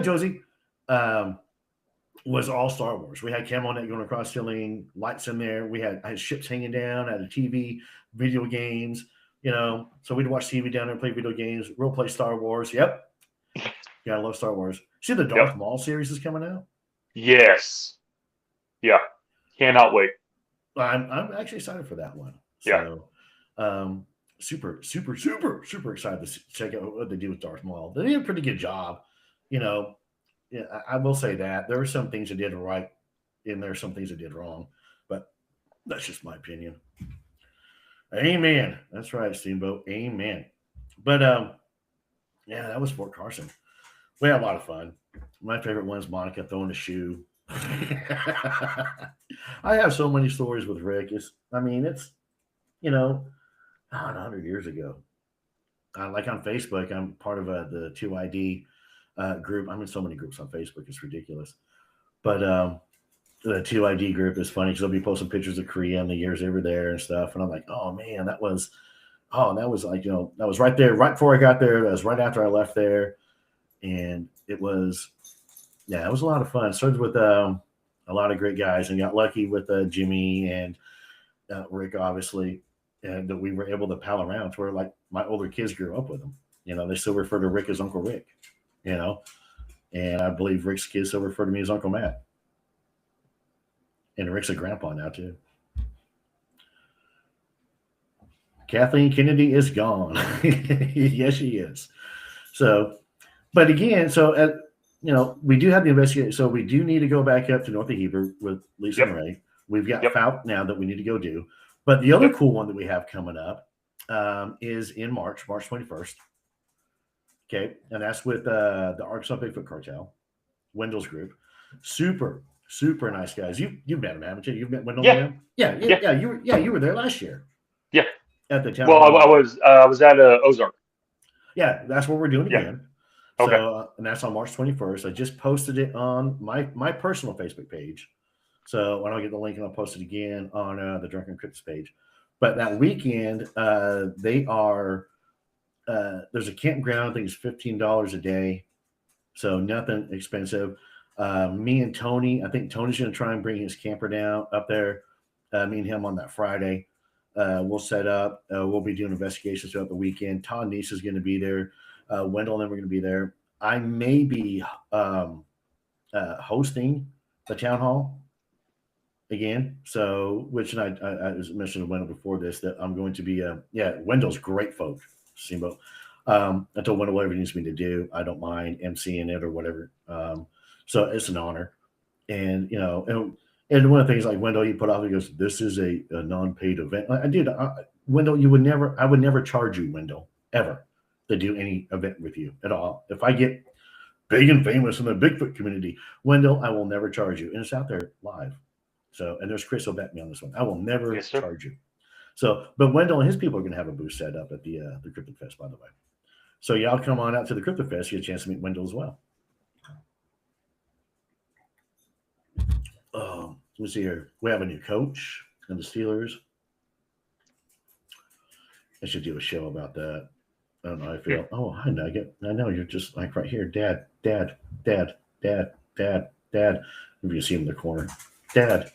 Josie, was all Star Wars. We had camo net going across ceiling, lights in there. I had ships hanging down, I had a TV, video games, so we'd watch TV down there, play video games, role play Star Wars. Yep. Yeah, I love Star Wars. See the Darth Maul series is coming out? Yes. Yeah. Cannot wait. I'm actually excited for that one. So, super excited to check out what they do with Darth Maul. They did a pretty good job. I will say that there were some things they did right, and there are some things they did wrong, but that's just my opinion. Amen. That's right, Steamboat. Amen. But that was Fort Carson. We had a lot of fun. My favorite one is Monica throwing a shoe. I have so many stories with Rick. It's 100 years ago. Like on Facebook, I'm part of the 2ID group. I'm in so many groups on Facebook. It's ridiculous. But the 2ID group is funny because they'll be posting pictures of Korea and the years they were there and stuff. And I'm like, oh man, that was like, that was right there, right before I got there. That was right after I left there. And it was a lot of fun. It started with a lot of great guys and got lucky with Jimmy and Rick, obviously, and that we were able to pal around to where like my older kids grew up with them. They still refer to Rick as Uncle Rick, and I believe Rick's kids still refer to me as Uncle Matt. And Rick's a grandpa now too. Kathleen Kennedy is gone. Yes, she is. So, but again, we do have the investigation. So we do need to go back up to North of Heber with Lisa and Ray. We've got Fout now that we need to go do. But the other cool one that we have coming up is in March 21st. Okay. And that's with the Arkansas Bigfoot Cartel, Wendell's group. Super Super nice guys. You've met them, haven't you? You've met Wendell Yeah. and them? Yeah, Yeah. you were there last year. Yeah. At the town Well, hall. I was at Ozark. Yeah, that's what we're doing Yeah. again. Okay. So, and that's on March 21st. I just posted it on my personal Facebook page. So when I get the link, and I'll post it again on the Drunken Crips page. But that weekend, they are there's a campground. I think it's $15 a day, so nothing expensive. Me and Tony, I think Tony's going to try and bring his camper down up there. Me and him on that Friday. We'll set up. We'll be doing investigations throughout the weekend. Todd Neese is going to be there. Wendell and them are going to be there. I may be hosting the town hall again. So, which I was mentioned to Wendell before this that I'm going to be. Wendell's great folk, Steamboat. I told Wendell whatever he needs me to do. I don't mind emceeing it or whatever. So it's an honor, and and one of the things like Wendell, he put out, he goes, "This is a non-paid event." Wendell, I would never charge you, Wendell, ever, to do any event with you at all. If I get big and famous in the Bigfoot community, Wendell, I will never charge you, and it's out there live. So, and there's Chris will bet me on this one. I will never charge you. So, but Wendell and his people are going to have a booth set up at the Cryptid Fest, by the way. So y'all come on out to the Cryptid Fest, you get a chance to meet Wendell as well. Let me see here. We have a new coach in the Steelers. I should do a show about that. I don't know how I feel. Oh, hi, Nugget. I know you're just like right here. Dad. If you see him in the corner. Dad.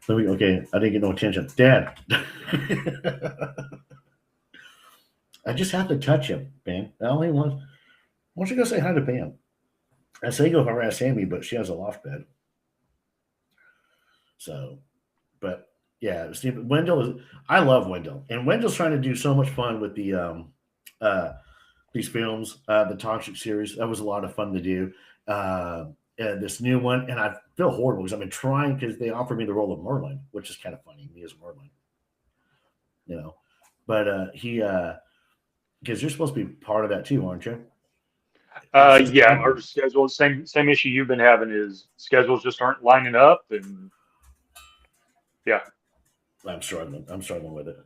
Okay, I didn't get no attention. Dad. I just have to touch him, man. I only want. Why don't you go say hi to Pam? I say go if I ask Sammy, but she has a loft bed. So, but yeah, Steve, I love Wendell, and Wendell's trying to do so much fun with the these films, the Toxic series. That was a lot of fun to do. This new one, and I feel horrible because I've been trying because they offered me the role of Merlin, which is kind of funny. Me as Merlin, but he because you're supposed to be part of that too, aren't you? Yeah, our schedule, same issue you've been having is schedules just aren't lining up, and yeah, I'm struggling with it.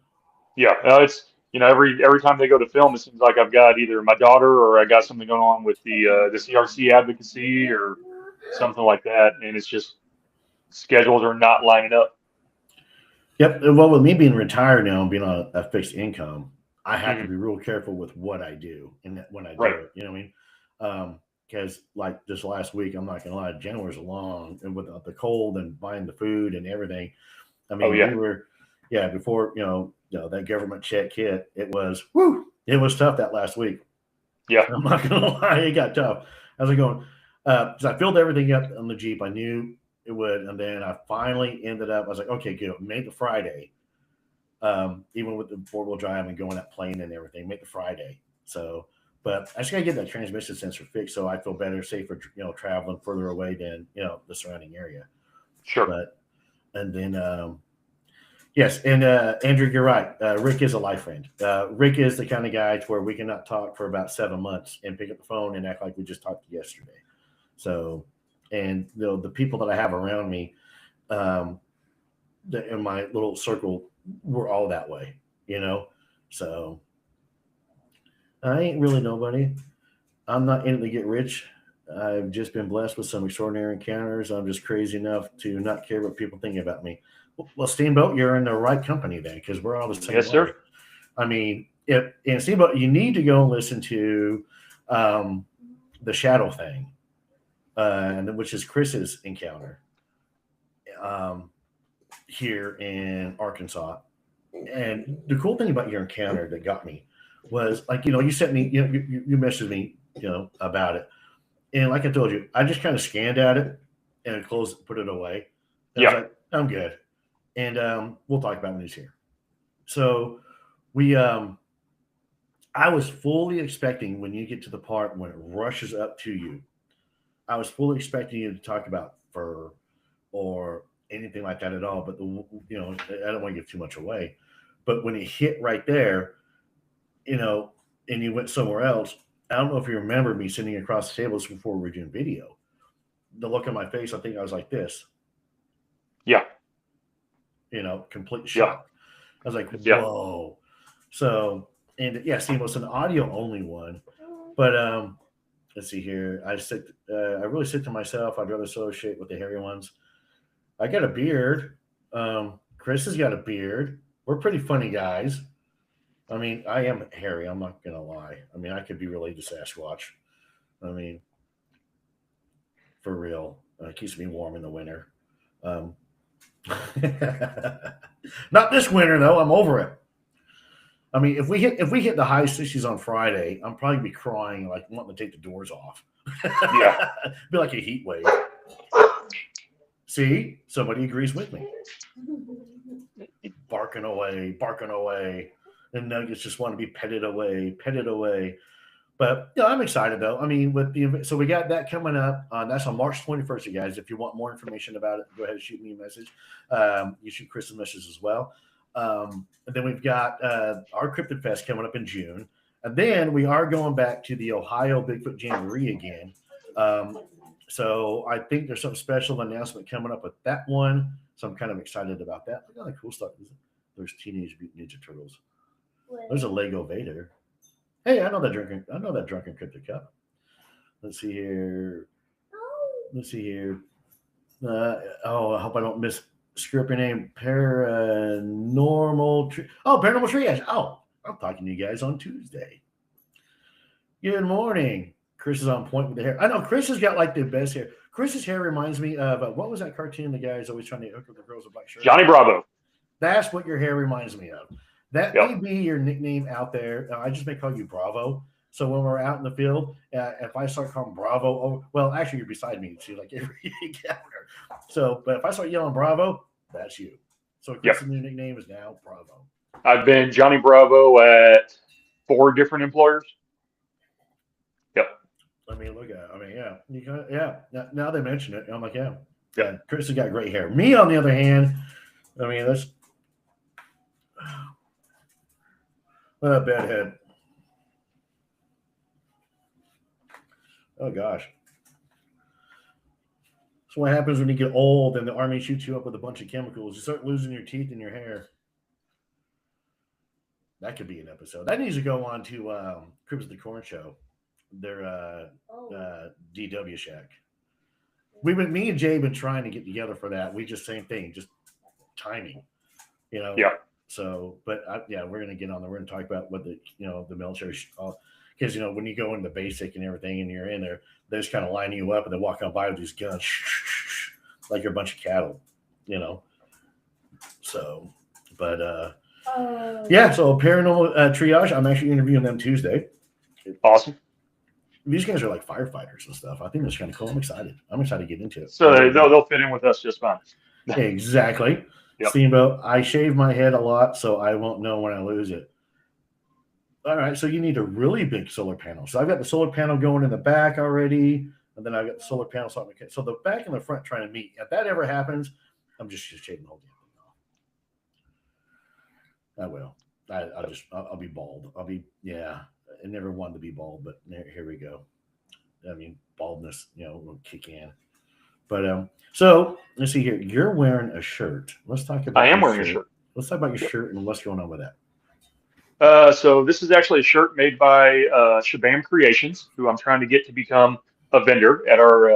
Yeah, it's every time they go to film, it seems like I've got either my daughter or I got something going on with the CRC advocacy or something like that, and it's just schedules are not lining up. Yep. Well, with me being retired now and being on a fixed income, I have to be real careful with what I do and when I do it. You know what I mean? Because like this last week, I'm not gonna lie, January's long, and with the cold and buying the food and everything. I mean, we were, before that government check hit, it was tough that last week. Yeah, I'm not gonna lie, it got tough. How's it going? Because I filled everything up on the Jeep. I knew it would, and then I finally ended up. I was like, okay, good. Made the Friday, even with the 4-wheel drive and going up plane and everything. Make the Friday. So, but I just gotta get that transmission sensor fixed so I feel better, safer, traveling further away than the surrounding area. Sure. But and then yes, and Andrew, you're right. Rick is a life friend. Rick is the kind of guy to where we cannot talk for about 7 months and pick up the phone and act like we just talked yesterday. So, and the people that I have around me, in my little circle, we're all that way, So I ain't really nobody. I'm not in it to get rich. I've just been blessed with some extraordinary encounters. I'm just crazy enough to not care what people think about me. Well, Steamboat, you're in the right company then, because we're all the same. Yes, sir. I mean, in Steamboat, you need to go and listen to the Shadow thing, which is Chris's encounter here in Arkansas. And the cool thing about your encounter that got me was, like, you sent me, you messaged me, about it. And like I told you, I just kind of scanned at it and put it away. And I was like, I'm good. And we'll talk about it when he's here. So I was fully expecting when you get to the part when it rushes up to you, I was fully expecting you to talk about fur or anything like that at all. But I don't want to give too much away. But when it hit right there, and you went somewhere else, I don't know if you remember me sitting across the tables before we were doing video. The look on my face, I think I was like this. Yeah. Complete shock. I was like, whoa. So, and yeah, see, it was an audio only one, but let's see here. I really said to myself, I'd rather associate with the hairy ones. I got a beard. Chris has got a beard. We're pretty funny guys. I mean, I am hairy. I'm not gonna lie. I mean, I could be related to Sasquatch. I mean, for real. It keeps me warm in the winter. Not this winter though. I'm over it. I mean, if we hit the high 60s on Friday, I'm probably be crying, like wanting to take the doors off. Yeah. Be like a heat wave. See, somebody agrees with me. Barking away. And Nuggets just want to be petted away. But I'm excited though. I mean, so we got that coming up. That's on March 21st, you guys. If you want more information about it, go ahead and shoot me a message. You shoot Chris a message as well. And then we've got our Cryptid Fest coming up in June. And then we are going back to the Ohio Bigfoot Jamboree again. So I think there's some special announcement coming up with that one. So I'm kind of excited about that. Look at all the cool stuff. There's Teenage Mutant Ninja Turtles. There's a Lego Vader. Hey, I know that drunken cryptid cup. Let's see here. I hope I don't screw up your name. Paranormal Triage. Oh, I'm talking to you guys on Tuesday. Good morning. Chris is on point with the hair. I know Chris has got like the best hair. Chris's hair reminds me of what was that cartoon the guy is always trying to hook up the girls with black shirts? Johnny Bravo. That's what your hair reminds me of. That may be your nickname out there. I just may call you Bravo. So when we're out in the field, if I start calling Bravo, actually you're beside me, see, like every encounter. So, but if I start yelling Bravo, that's you. So Chris's new nickname is now Bravo. I've been Johnny Bravo at 4 different employers. Yep. I mean, look at it. I mean, Now they mention it. I'm like, yeah. Chris has got great hair. Me, on the other hand, I mean, that's a bad head. Oh gosh. So what happens when you get old and the army shoots you up with a bunch of chemicals? You start losing your teeth and your hair. That could be an episode. That needs to go on to Cribs of the Corn Show. Their DW Shack. Me and Jay have been trying to get together for that. We just same thing, just timing. Yeah. So, but we're gonna get on there. We're gonna talk about what the military, because when you go into basic and everything, and you're in there, they just kind of line you up and they walk on by with these guns, like you're a bunch of cattle, So, but so Paranormal Triage. I'm actually interviewing them Tuesday. Awesome. These guys are like firefighters and stuff. I think that's kind of cool. I'm excited to get into it. So they'll fit in with us just fine. Exactly. Yep. Steamboat, I shave my head a lot, so I won't know when I lose it. All right, so you need a really big solar panel. So I've got the solar panel going in the back already, and then I've got the solar panel. So the back and the front trying to meet. If that ever happens, I'm just shaving the whole damn thing off. I will. I'll be bald. I never wanted to be bald, but here we go. I mean, baldness, will kick in. But so let's see here. You're wearing a shirt. Let's talk about. I am wearing a shirt. Let's talk about your shirt and what's going on with that. So this is actually a shirt made by Shabam Creations, who I'm trying to get to become a vendor at our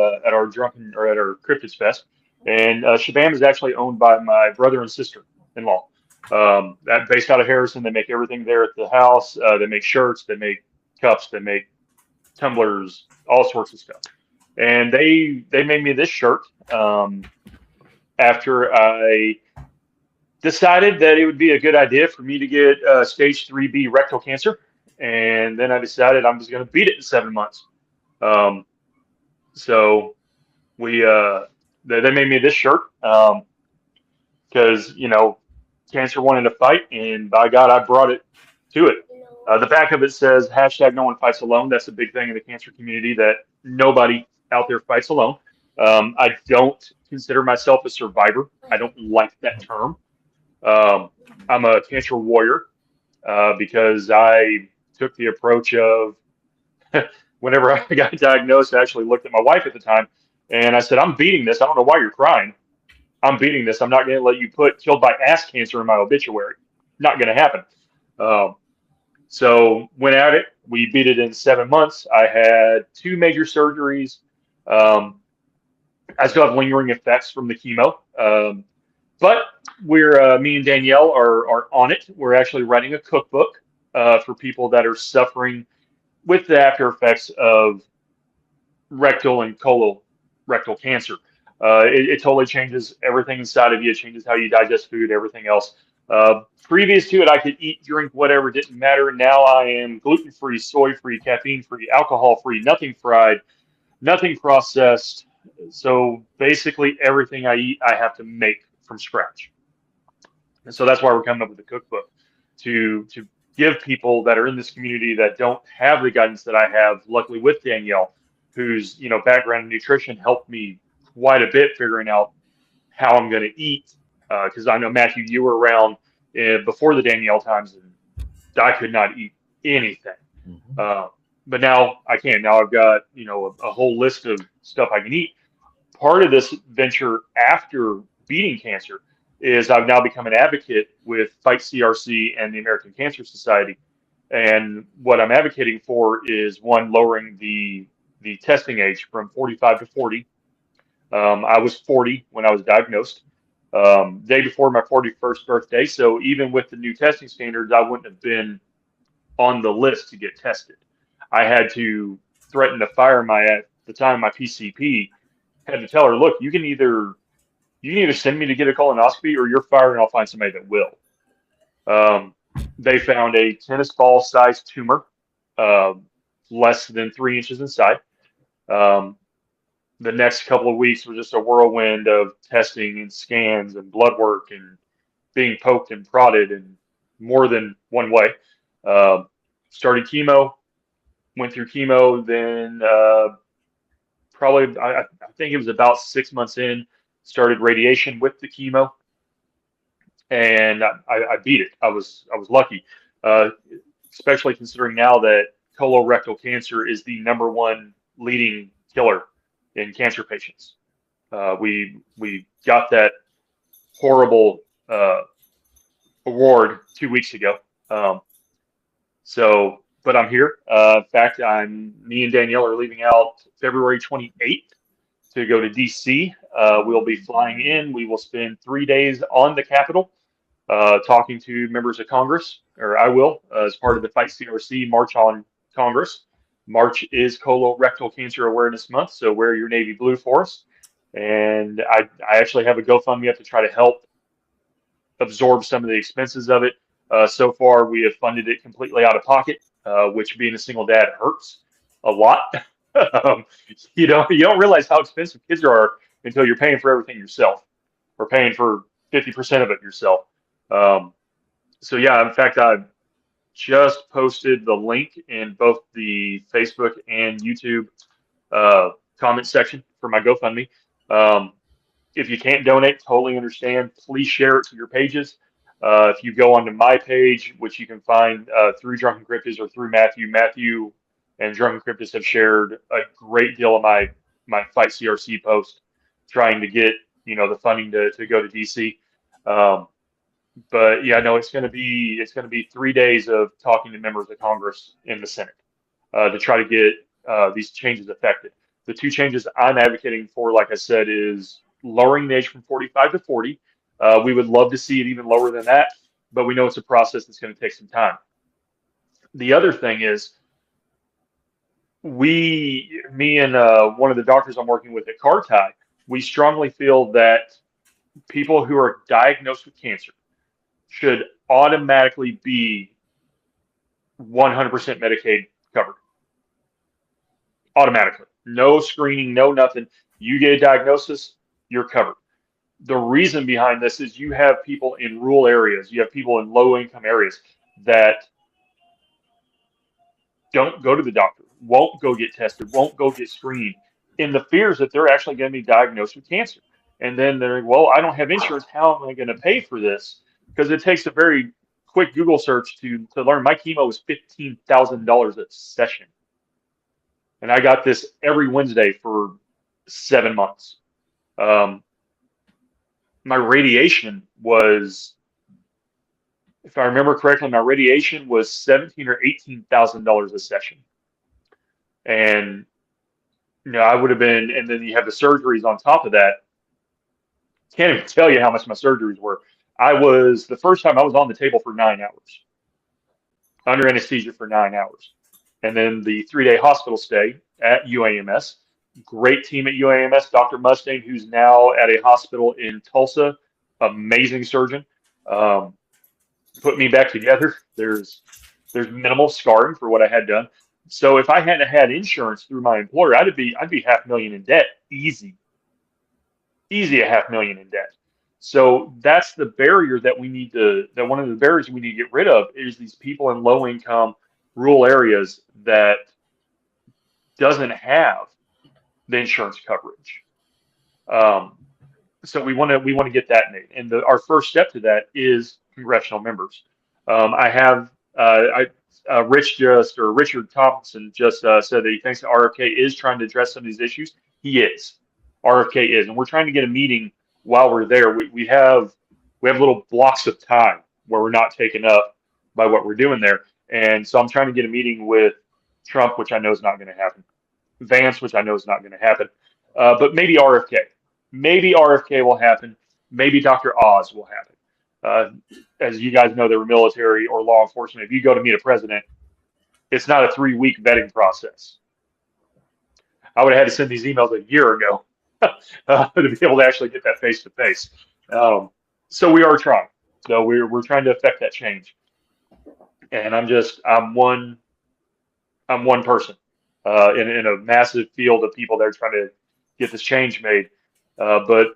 Cryptids Fest. And Shabam is actually owned by my brother and sister-in-law. That based out of Harrison. They make everything there at the house. They make shirts. They make cups. They make tumblers. All sorts of stuff. And they made me this shirt after I decided that it would be a good idea for me to get stage 3B rectal cancer. And then I decided I'm just going to beat it in 7 months. So they made me this shirt because, cancer wanted to fight. And by God, I brought it to it. The back of it says #No one fights alone. That's a big thing in the cancer community, that nobody out there fights alone. I don't consider myself a survivor. I don't like that term. I'm a cancer warrior because I took the approach of whenever I got diagnosed, I actually looked at my wife at the time and I said, I'm beating this. I don't know why you're crying. I'm beating this. I'm not going to let you put killed by ass cancer in my obituary. Not going to happen. Um, so went at it. We beat it in 7 months. I had 2 major surgeries. Um, I still have lingering effects from the chemo. But me and Danielle are on it. We're actually writing a cookbook for people that are suffering with the after effects of rectal and colorectal cancer. It totally changes everything inside of you. It changes how you digest food, everything else. Previous to it, I could eat, drink, whatever, didn't matter. Now I am gluten-free, soy-free, caffeine-free, alcohol-free, nothing fried, nothing processed. So basically everything I eat, I have to make from scratch. And so that's why we're coming up with a cookbook to give people that are in this community that don't have the guidance that I have, luckily with Danielle, whose background in nutrition helped me quite a bit figuring out how I'm going to eat. Because I know, Matthew, you were around before the Danielle times, and I could not eat anything. But now I can. Now I've got a whole list of stuff I can eat. Part of this venture after beating cancer is I've now become an advocate with Fight CRC and the American Cancer Society. And what I'm advocating for is, one, lowering the testing age from 45 to 40. I was 40 when I was diagnosed, day before my 41st birthday. So even with the new testing standards, I wouldn't have been on the list to get tested. I had to threaten to fire at the time, my PCP. Had to tell her, look, you can either send me to get a colonoscopy, or you're fired, and I'll find somebody that will. They found a tennis ball sized tumor, less than 3 inches inside. The next couple of weeks was just a whirlwind of testing and scans and blood work and being poked and prodded in more than one way. Started chemo, went through chemo, then probably I think it was about 6 months in, started radiation with the chemo, and I beat it. I was lucky, especially considering now that colorectal cancer is the #1 leading killer in cancer patients. We got that horrible award 2 weeks ago. But I'm here. In fact, me and Danielle are leaving out February 28th to go to DC. We'll be flying in. We will spend 3 days on the Capitol, talking to members of Congress, or I will, as part of the Fight CRC March on Congress. March is Colorectal Cancer Awareness Month, so wear your navy blue for us. And I actually have a GoFundMe up to try to help absorb some of the expenses of it. So far, we have funded it completely out of pocket, which, being a single dad, hurts a lot. You don't realize how expensive kids are until you're paying for everything yourself, or paying for 50% of it yourself. So yeah, in fact, I just posted the link in both the Facebook and YouTube comment section for my GoFundMe. If you can't donate, totally understand. Please share it to your pages. If you go onto my page, which you can find through Drunken Cryptid or through Matthew and Drunken Cryptid have shared a great deal of my Fight CRC post, trying to get the funding to go to DC. But yeah, no, it's going to be 3 days of talking to members of Congress in the Senate to try to get these changes effected. The 2 changes I'm advocating for, like I said, is lowering the age from 45 to 40. We would love to see it even lower than that, but we know it's a process that's going to take some time. The other thing is, me and one of the doctors I'm working with at Carti, we strongly feel that people who are diagnosed with cancer should automatically be 100% Medicaid covered. Automatically. No screening, no nothing. You get a diagnosis, you're covered. The reason behind this is you have people in rural areas, you have people in low-income areas that don't go to the doctor, won't go get tested, won't go get screened, in the fears that they're actually going to be diagnosed with cancer. And then they're like, well, I don't have insurance. How am I going to pay for this? Because it takes a very quick Google search to learn. My chemo was $15,000 a session. And I got this every Wednesday for 7 months. my radiation was, if I remember correctly, my radiation was $17,000 or $18,000 a session. And I would have been, and then you have the surgeries on top of that. Can't even tell you how much my surgeries were. The first time I was on the table for 9 hours, under anesthesia for 9 hours. And then the 3-day hospital stay at UAMS. Great team at UAMS, Dr. Mustang, who's now at a hospital in Tulsa, amazing surgeon. Put me back together. There's minimal scarring for what I had done. So if I hadn't had insurance through my employer, I'd be $500,000 in debt, easy $500,000 in debt. So that's the barrier that one of the barriers we need to get rid of is these people in low income rural areas that doesn't have the insurance coverage. So we want to get that made, and our first step to that is congressional members. Richard Thompson just said that he thinks that RFK is trying to address some of these issues. He is. RFK is, and we're trying to get a meeting while we're there. We have little blocks of time where we're not taken up by what we're doing there, and so I'm trying to get a meeting with Trump, which I know is not going to happen. Vance, which I know is not going to happen, but maybe RFK. Maybe RFK will happen. Maybe Dr. Oz will happen. As you guys know, they were military or law enforcement. If you go to meet a president, it's not a 3-week vetting process. I would have had to send these emails a year ago to be able to actually get that face to face. So we are trying. So we're trying to affect that change. And I'm one person in a massive field of people that are trying to get this change made. But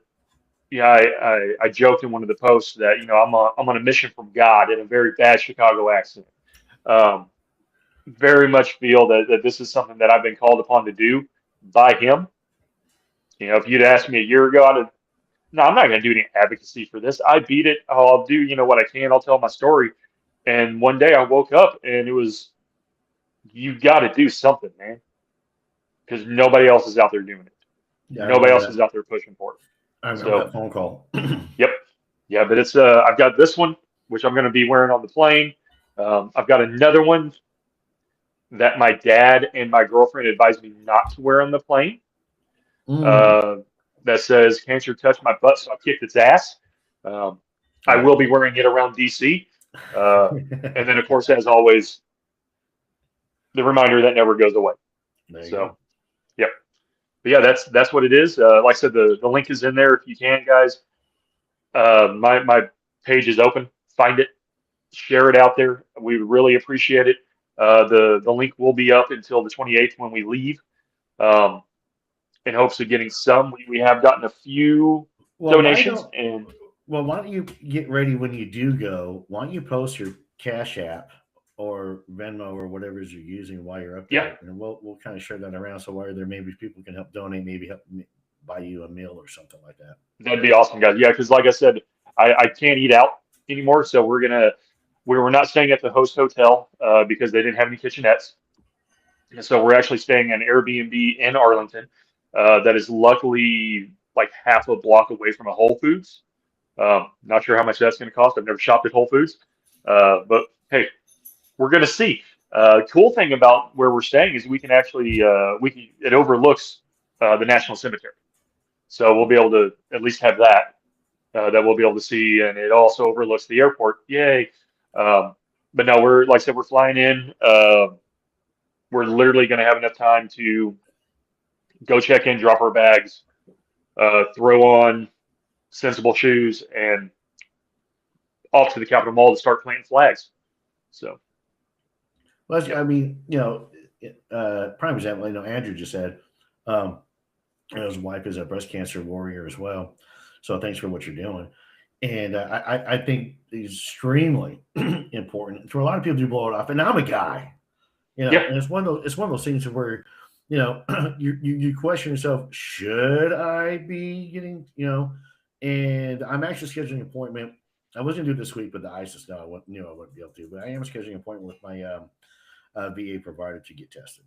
yeah, I joked in one of the posts that I'm on a mission from God in a very bad Chicago accent. Very much feel that this is something that I've been called upon to do by Him. If you'd asked me a year ago, I'm not going to do any advocacy for this. I beat it. I'll do what I can. I'll tell my story. And one day I woke up and it was, you got to do something, man, because nobody else is out there doing it. Yeah, nobody else is out there pushing for it. I remember that phone call. Yep. Yeah, but it's I've got this one, which I'm going to be wearing on the plane. I've got another one that my dad and my girlfriend advised me not to wear on the plane. That says, "Cancer touched my butt, so I kicked its ass." I will be wearing it around DC. And then, of course, as always, the reminder that never goes away. So, yep. But yeah, that's what it is. Like I said, the link is in there if you can, guys. My page is open. Find it, share it out there. We really appreciate it. The link will be up until the 28th when we leave. In hopes of getting some. We have gotten a few donations. Why don't you get ready when you do go? Why don't you post your Cash App or Venmo or whatever you're using while you're up there? Yeah. And we'll kind of share that around so while there maybe people can help donate, maybe help buy you a meal or something like that. That'd be awesome, guys. Yeah, because like I said, I can't eat out anymore, so we're not staying at the host hotel because they didn't have any kitchenettes. And so we're actually staying in an Airbnb in Arlington that is luckily like half a block away from a Whole Foods. Not sure how much that's going to cost. I've never shopped at Whole Foods, but hey, we're going to see. Cool thing about where we're staying is we can actually it overlooks the National Cemetery, so we'll be able to at least have that we'll be able to see, and it also overlooks the airport. Yay! But no, like I said, we're flying in. We're literally going to have enough time to go check in, drop our bags, throw on sensible shoes, and off to the Capitol Mall to start planting flags. So, well, I mean, prime example. Andrew just said, his wife is a breast cancer warrior as well. So thanks for what you're doing. And I think it's extremely important for a lot of people to blow it off. And I'm a guy, and it's one of those things where, you question yourself, should I be getting, and I'm actually scheduling an appointment. I was going to do it this week, but the ISIS I wouldn't be able to. But I am scheduling an appointment with my VA provider to get tested.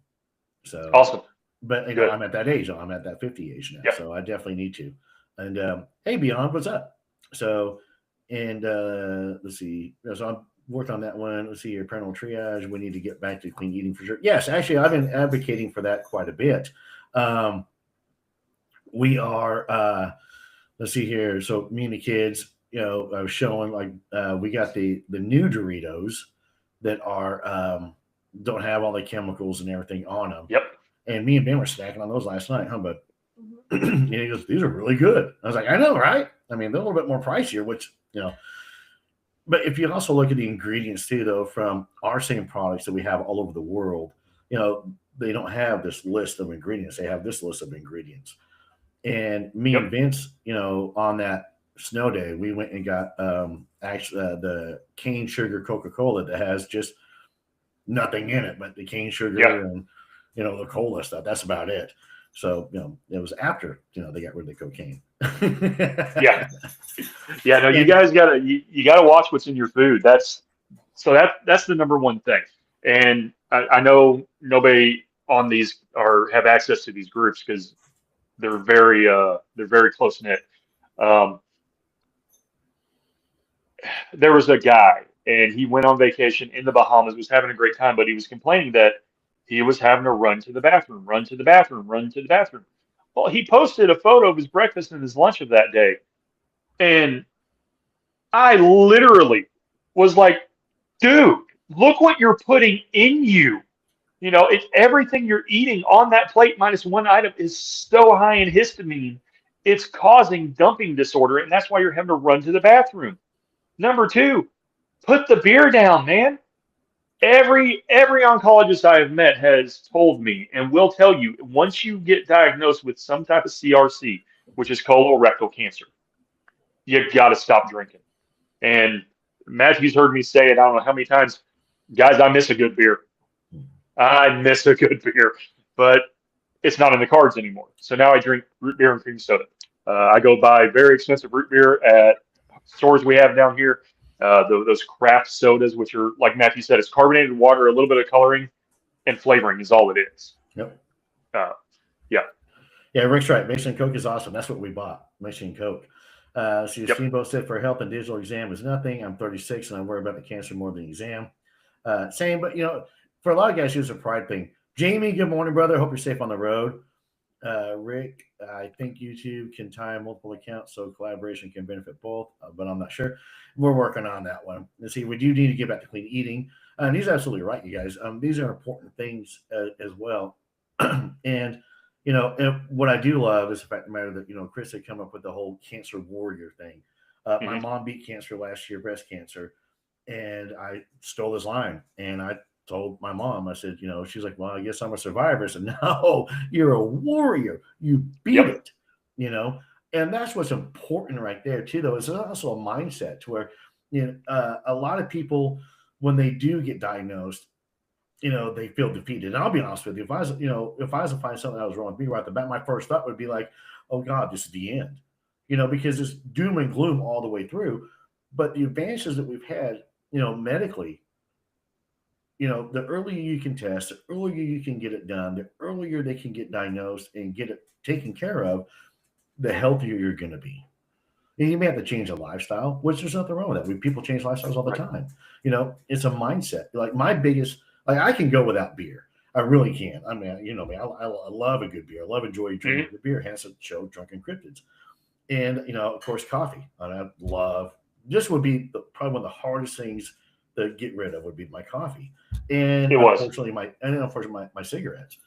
So awesome. But I'm at that age. I'm at that 50 age now, so I definitely need to. And hey, Beyond, what's up? So, and let's see. So I'm worked on that one. Let's see your parental triage. We need to get back to clean eating for sure. Yes, actually, I've been advocating for that quite a bit. Um, we are. Let's see here. So me and the kids, I was showing like we got the new Doritos that are don't have all the chemicals and everything on them. Yep. And me and Ben were snacking on those last night, huh? But Mhm. and he goes, "These are really good." I was like, "I know, right?" I mean, they're a little bit more pricier, which But if you also look at the ingredients too, though, from our same products that we have all over the world, they don't have this list of ingredients. They have this list of ingredients. And me and Yep. Vince, on that snow day, we went and got actually the cane sugar Coca Cola that has just nothing in it but the cane Yeah. sugar and the cola stuff. That's about it. So it was after they got rid of the cocaine. Yeah. Yeah. No, you And guys gotta you gotta watch what's in your food. That's the number one thing. And I know nobody on these are have access to these groups because they're very close knit. Um, there was a guy and he went on vacation in the Bahamas, was having a great time, but he was complaining that he was having to run to the bathroom, run to the bathroom, run to the bathroom. Well, he posted a photo of his breakfast and his lunch of that day. And I literally was like, dude, look what you're putting in you. It's everything you're eating on that plate minus one item is so high in histamine, it's causing dumping disorder, and that's why you're having to run to the bathroom. Number two, put the beer down, man. Every oncologist I have met has told me and will tell you once you get diagnosed with some type of CRC, which is colorectal cancer, you got to stop drinking. And Matthew's heard me say it, I don't know how many times, guys, I miss a good beer. I miss a good beer, but it's not in the cards anymore. So now I drink root beer and cream soda. I go buy very expensive root beer at stores we have down here. Those craft sodas, which are like Matthew said, it's carbonated water, a little bit of coloring, and flavoring is all it is. yep. Uh, yeah, Yeah, Rick's right. Mexican Coke is awesome. That's what we bought. Mexican Coke. So yep, Steamboat said for health and digital exam is nothing. I'm 36 and I worry about the cancer more than the exam. Same, but for a lot of guys, it's a pride thing. Jamie, good morning, brother. Hope you're safe on the road. Rick, I think YouTube can tie multiple accounts so collaboration can benefit both, but I'm not sure. We're working on that one. And see, we do need to get back to clean eating. And he's absolutely right, you guys. These are important things as well. And and what I do love is the fact of the matter that Chris had come up with the whole cancer warrior thing. My hmm mom beat cancer last year, breast cancer, and I stole his line. And I told my mom, I said, she's like, well, I guess I'm a survivor. I said, no, you're a warrior. You beat yep, it, you know. And that's what's important right there too. Though it's also a mindset to where a lot of people when they do get diagnosed they feel defeated. And I'll be honest with you, if I was to find something that was wrong with me right at the bat, my first thought would be like, oh God, this is the end. Because it's doom and gloom all the way through. But the advances that we've had, medically, the earlier you can test, the earlier you can get it done, the earlier they can get diagnosed and get it taken care of, the healthier you're going to be. And you may have to change a lifestyle, which there's nothing wrong with that. People change lifestyles all the right, time. It's a mindset. Like my biggest, like I can go without beer. I really can. I mean, me. I love a good beer. I love enjoying drinking hmm good beer. Hence the show, Drunken Cryptids. And of course, coffee. And I love. This would be probably one of the hardest things to get rid of would be my coffee. And it was. unfortunately my cigarettes.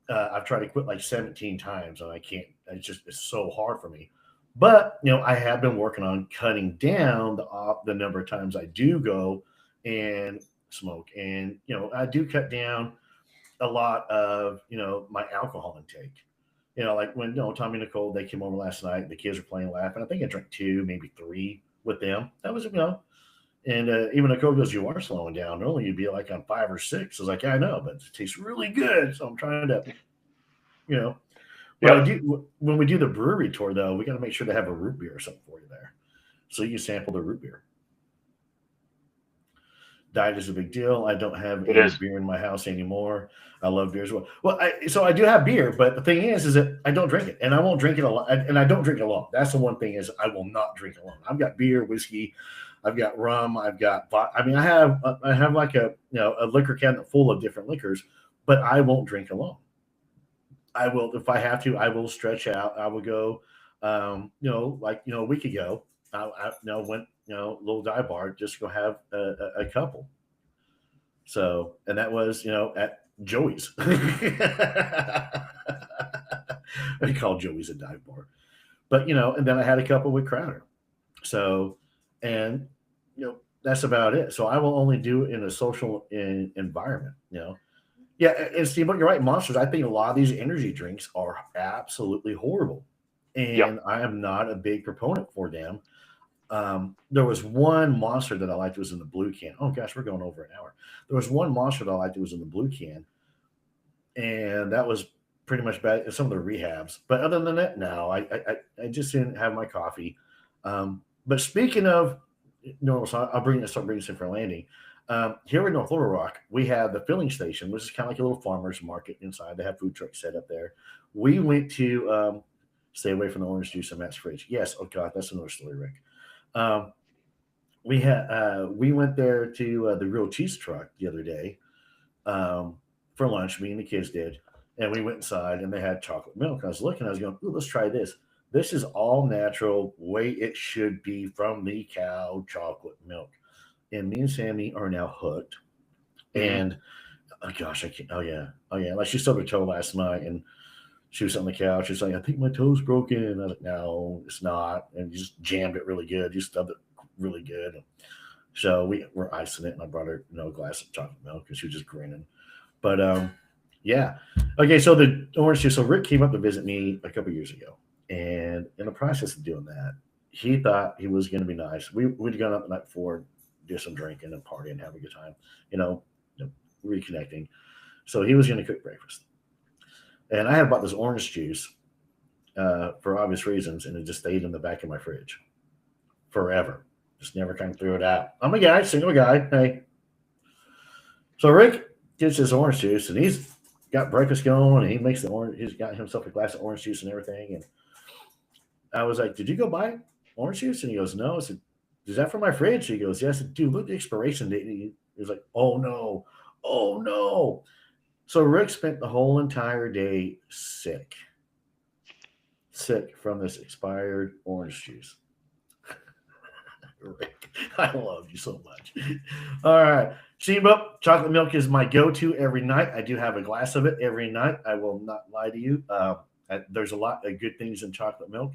I've tried to quit like 17 times and I can't. It's so hard for me. But I have been working on cutting down the number of times I do go and smoke, and I do cut down a lot of my alcohol intake. Like when Tommy and Nicole they came over last night, the kids were playing, laughing. I think I drank two, maybe three with them. That was and even Nicole goes, "You are slowing down. Normally you'd be like on five or six." I was like, "Yeah, I know, but it tastes really good." So I'm trying to, you know, when I Yep. do when we do the brewery tour though, we got to make sure to have a root beer or something for you there, so you can sample the root beer. Diet is a big deal. I don't have It any is. beer in my house anymore. I love beer as well. Well, so I do have beer, but the thing is that I don't drink it, and I won't drink it a lot. And I don't drink it alone. That's the one thing is I will not drink alone. I've got beer, whiskey, I've got rum, I've got. I mean, I have like a liquor cabinet full of different liquors, but I won't drink alone. I will if I have to. I will stretch out. I will go. Like a week ago, went little dive bar just to go have a couple. So, and that was, at Joey's. I call Joey's a dive bar. But, and then I had a couple with Crowder. So, and, that's about it. So I will only do it in a social environment, Yeah, and Steve, but you're right, Monsters. I think a lot of these energy drinks are absolutely horrible. And I am not a big proponent for them. There was one Monster that I liked. It was in the blue can. Oh gosh, we're going over an hour. There was one Monster that I liked. It was in the blue can, and that was pretty much bad. Some of the rehabs, but other than that, no. I just didn't have my coffee. But speaking of so I'll start bringing this in for landing. Here in North Little Rock, we have the filling station, which is kind of like a little farmer's market inside. They have food trucks set up there. We went to stay away from the orange juice in Matt's fridge. Yes. Oh God, that's another story, Rick. We went there to the grilled cheese truck the other day for lunch. Me and the kids did, and we went inside and they had chocolate milk. I was looking, I was going, "Ooh, let's try this. This is all natural, way it should be from the cow chocolate milk." And me and Sammy are now hooked. And oh gosh, I can't. Oh yeah. Like she stubbed her toe last night, and she was on the couch. She's like, "I think my toe's broken." And I was like, "No, it's not." And you just jammed it really good. You stubbed it really good. So we were icing it, and I brought her a glass of chocolate milk, and she was just grinning. But yeah. Okay, so the orange juice. So Rick came up to visit me a couple years ago, and in the process of doing that, he thought he was going to be nice. We'd gone up the night before, do some drinking and partying, have a good time, reconnecting. So he was going to cook breakfast. And I had bought this orange juice for obvious reasons, and it just stayed in the back of my fridge forever. Just never kind of threw it out. I'm a guy, single guy. Hey. So Rick gets his orange juice, and he's got breakfast going, and he makes the orange. He's got himself a glass of orange juice and everything. And I was like, "Did you go buy orange juice?" And he goes, "No." I said, "Is that from my fridge?" He goes, "Yes." I said, "Dude, look at the expiration date." He was like, "Oh no, oh no." So Rick spent the whole entire day sick from this expired orange juice. Rick, I love you so much. All right. Sheba, chocolate milk is my go-to every night. I do have a glass of it every night. I will not lie to you. There's a lot of good things in chocolate milk.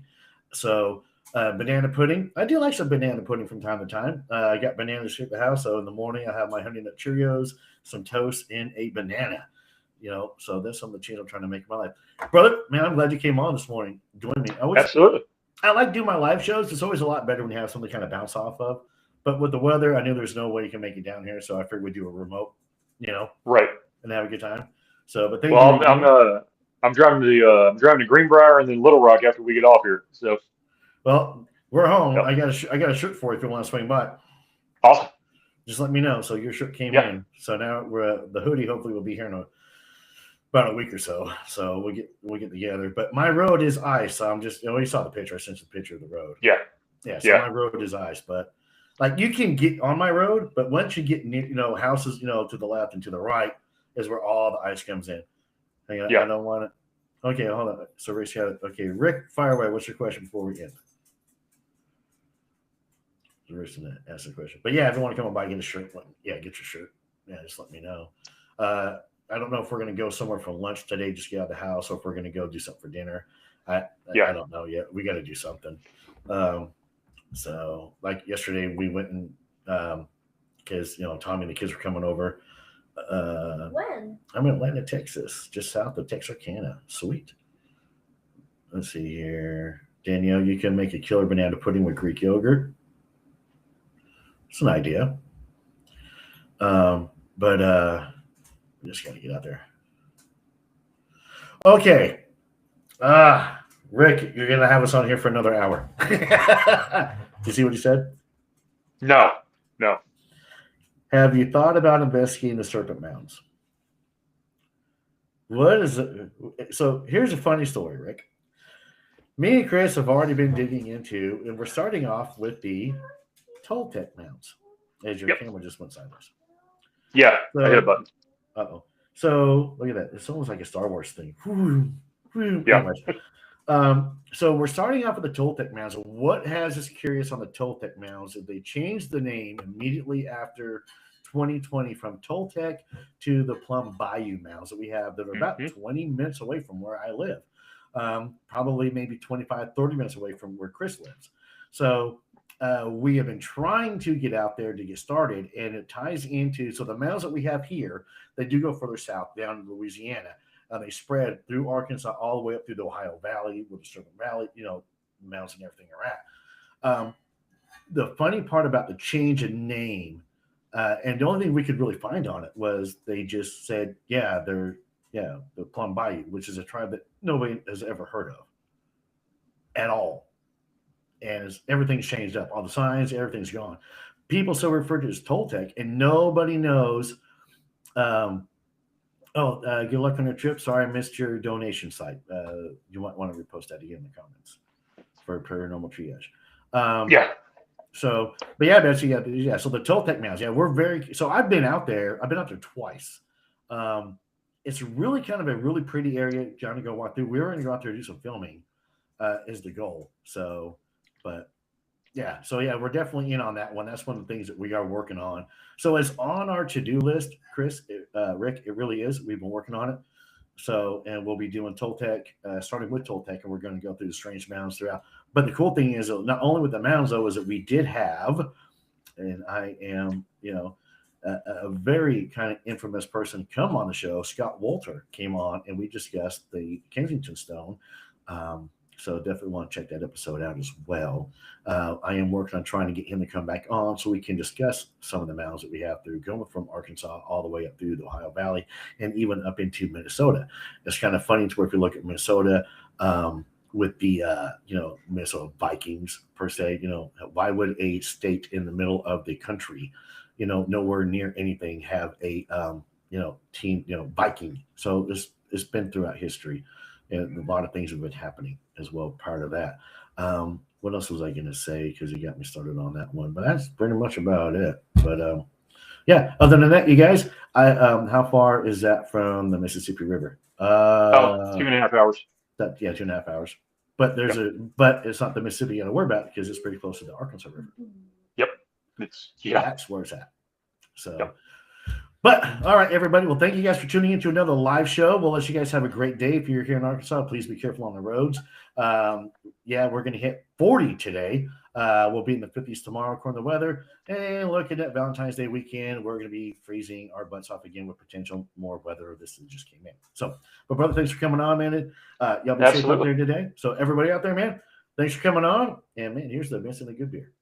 So banana pudding. I do like some banana pudding from time to time. I got bananas here at the house. So in the morning, I have my Honey Nut Cheerios, some toast, and a banana. So that's some of the change I'm trying to make in my life. Brother, man, I'm glad you came on this morning. Join me. Absolutely. I like doing my live shows. It's always a lot better when you have something to kind of bounce off of. But with the weather, I knew there's no way you can make it down here. So I figured we'd do a remote, right, and have a good time. So, but I'm driving to Greenbrier and then Little Rock after we get off here. So, well, we're home. Yep. I got a shirt for you if you want to swing by. Awesome. Just let me know. So your shirt came in. So now the hoodie hopefully will be here in about a week or so. So we'll get together. But my road is ice. So I'm just you saw the picture. I sent you the picture of the road. Yeah. So my road is ice, but like you can get on my road, but once you get near, houses, to the left and to the right is where all the ice comes in. Hang on, I don't want it. Okay, hold on. So Rick's got it. Okay, Rick, fire away. What's your question before we end? Rick's gonna ask the question. But yeah, if you want to come by, get a shirt. Get your shirt. Yeah, just let me know. I don't know if we're going to go somewhere for lunch today, just get out of the house, or if we're going to go do something for dinner. I don't know yet. We got to do something. So like yesterday we went and because Tommy and the kids were coming over. When? I'm in Atlanta, Texas, just south of Texarkana. Sweet. Let's see here. Danielle, you can make a killer banana pudding with Greek yogurt. It's an idea. But we just got to get out there. Okay. Rick, you're going to have us on here for another hour. You see what he said? No. Have you thought about investigating the serpent mounds? What is it? So here's a funny story, Rick. Me and Chris have already been digging into, and we're starting off with the Toltec mounds. As your Yep. camera just went sideways. Yeah, So, I hit a button. Uh-oh. So look at that. It's almost like a Star Wars thing. Yeah. Anyways, so we're starting off with the Toltec mounds. What has us curious on the Toltec mounds is they changed the name immediately after 2020 from Toltec to the Plum Bayou mounds that we have that are about 20 minutes away from where I live. Probably maybe 25, 30 minutes away from where Chris lives. So we have been trying to get out there to get started, and it ties into, so the mounds that we have here, they do go further south down to Louisiana. They spread through Arkansas all the way up through the Ohio Valley, where the Serpent Valley, mounds and everything are at. The funny part about the change in name, and the only thing we could really find on it was they just said, they're the Plum Bayou, which is a tribe that nobody has ever heard of at all. And everything's changed up. All the signs, everything's gone. People still refer to it as Toltec, and nobody knows. Good luck on your trip. Sorry, I missed your donation site. You might want to repost that again in the comments for Paranormal Triage. So, but yeah, Betsy, yeah. So the Toltec mounds, so I've been out there. I've been out there twice. It's really kind of a really pretty area. John to go walk through. We're going to go out there and do some filming. Is the goal. So, but yeah, we're definitely in on that one. That's one of the things that we are working on. So it's on our to-do list, Chris, Rick. It really is. We've been working on it. So, and we'll be doing Toltec, starting with Toltec, and we're going to go through the strange mounds throughout. But the cool thing is, not only with the mounds, though, is that we did have, and I am, a very kind of infamous person come on the show. Scott Wolter came on, and we discussed the Kensington Stone. So definitely want to check that episode out as well. I am working on trying to get him to come back on so we can discuss some of the mounds that we have through going from Arkansas all the way up through the Ohio Valley and even up into Minnesota. It's kind of funny to where if you look at Minnesota with the Minnesota Vikings per se, why would a state in the middle of the country, nowhere near anything have a team, Viking? So it's been throughout history. And a lot of things have been happening as well, part of that. What else was I going to say? Because you got me started on that one. But that's pretty much about it. But, other than that, you guys, how far is that from the Mississippi River? 2.5 hours. 2.5 hours. But but it's not the Mississippi you got to worry about because it's pretty close to the Arkansas River. Yep. That's where it's at. So. Yep. But all right, everybody. Well, thank you guys for tuning in to another live show. We'll let you guys have a great day. If you're here in Arkansas, please be careful on the roads. We're going to hit 40 today. We'll be in the 50s tomorrow, according to the weather. And looking at Valentine's Day weekend, we're going to be freezing our butts off again with potential more weather. This just came in. So, but brother, thanks for coming on, man. Y'all be safe out there today. So everybody out there, man, thanks for coming on. And man, here's the Vincent and Good Beer.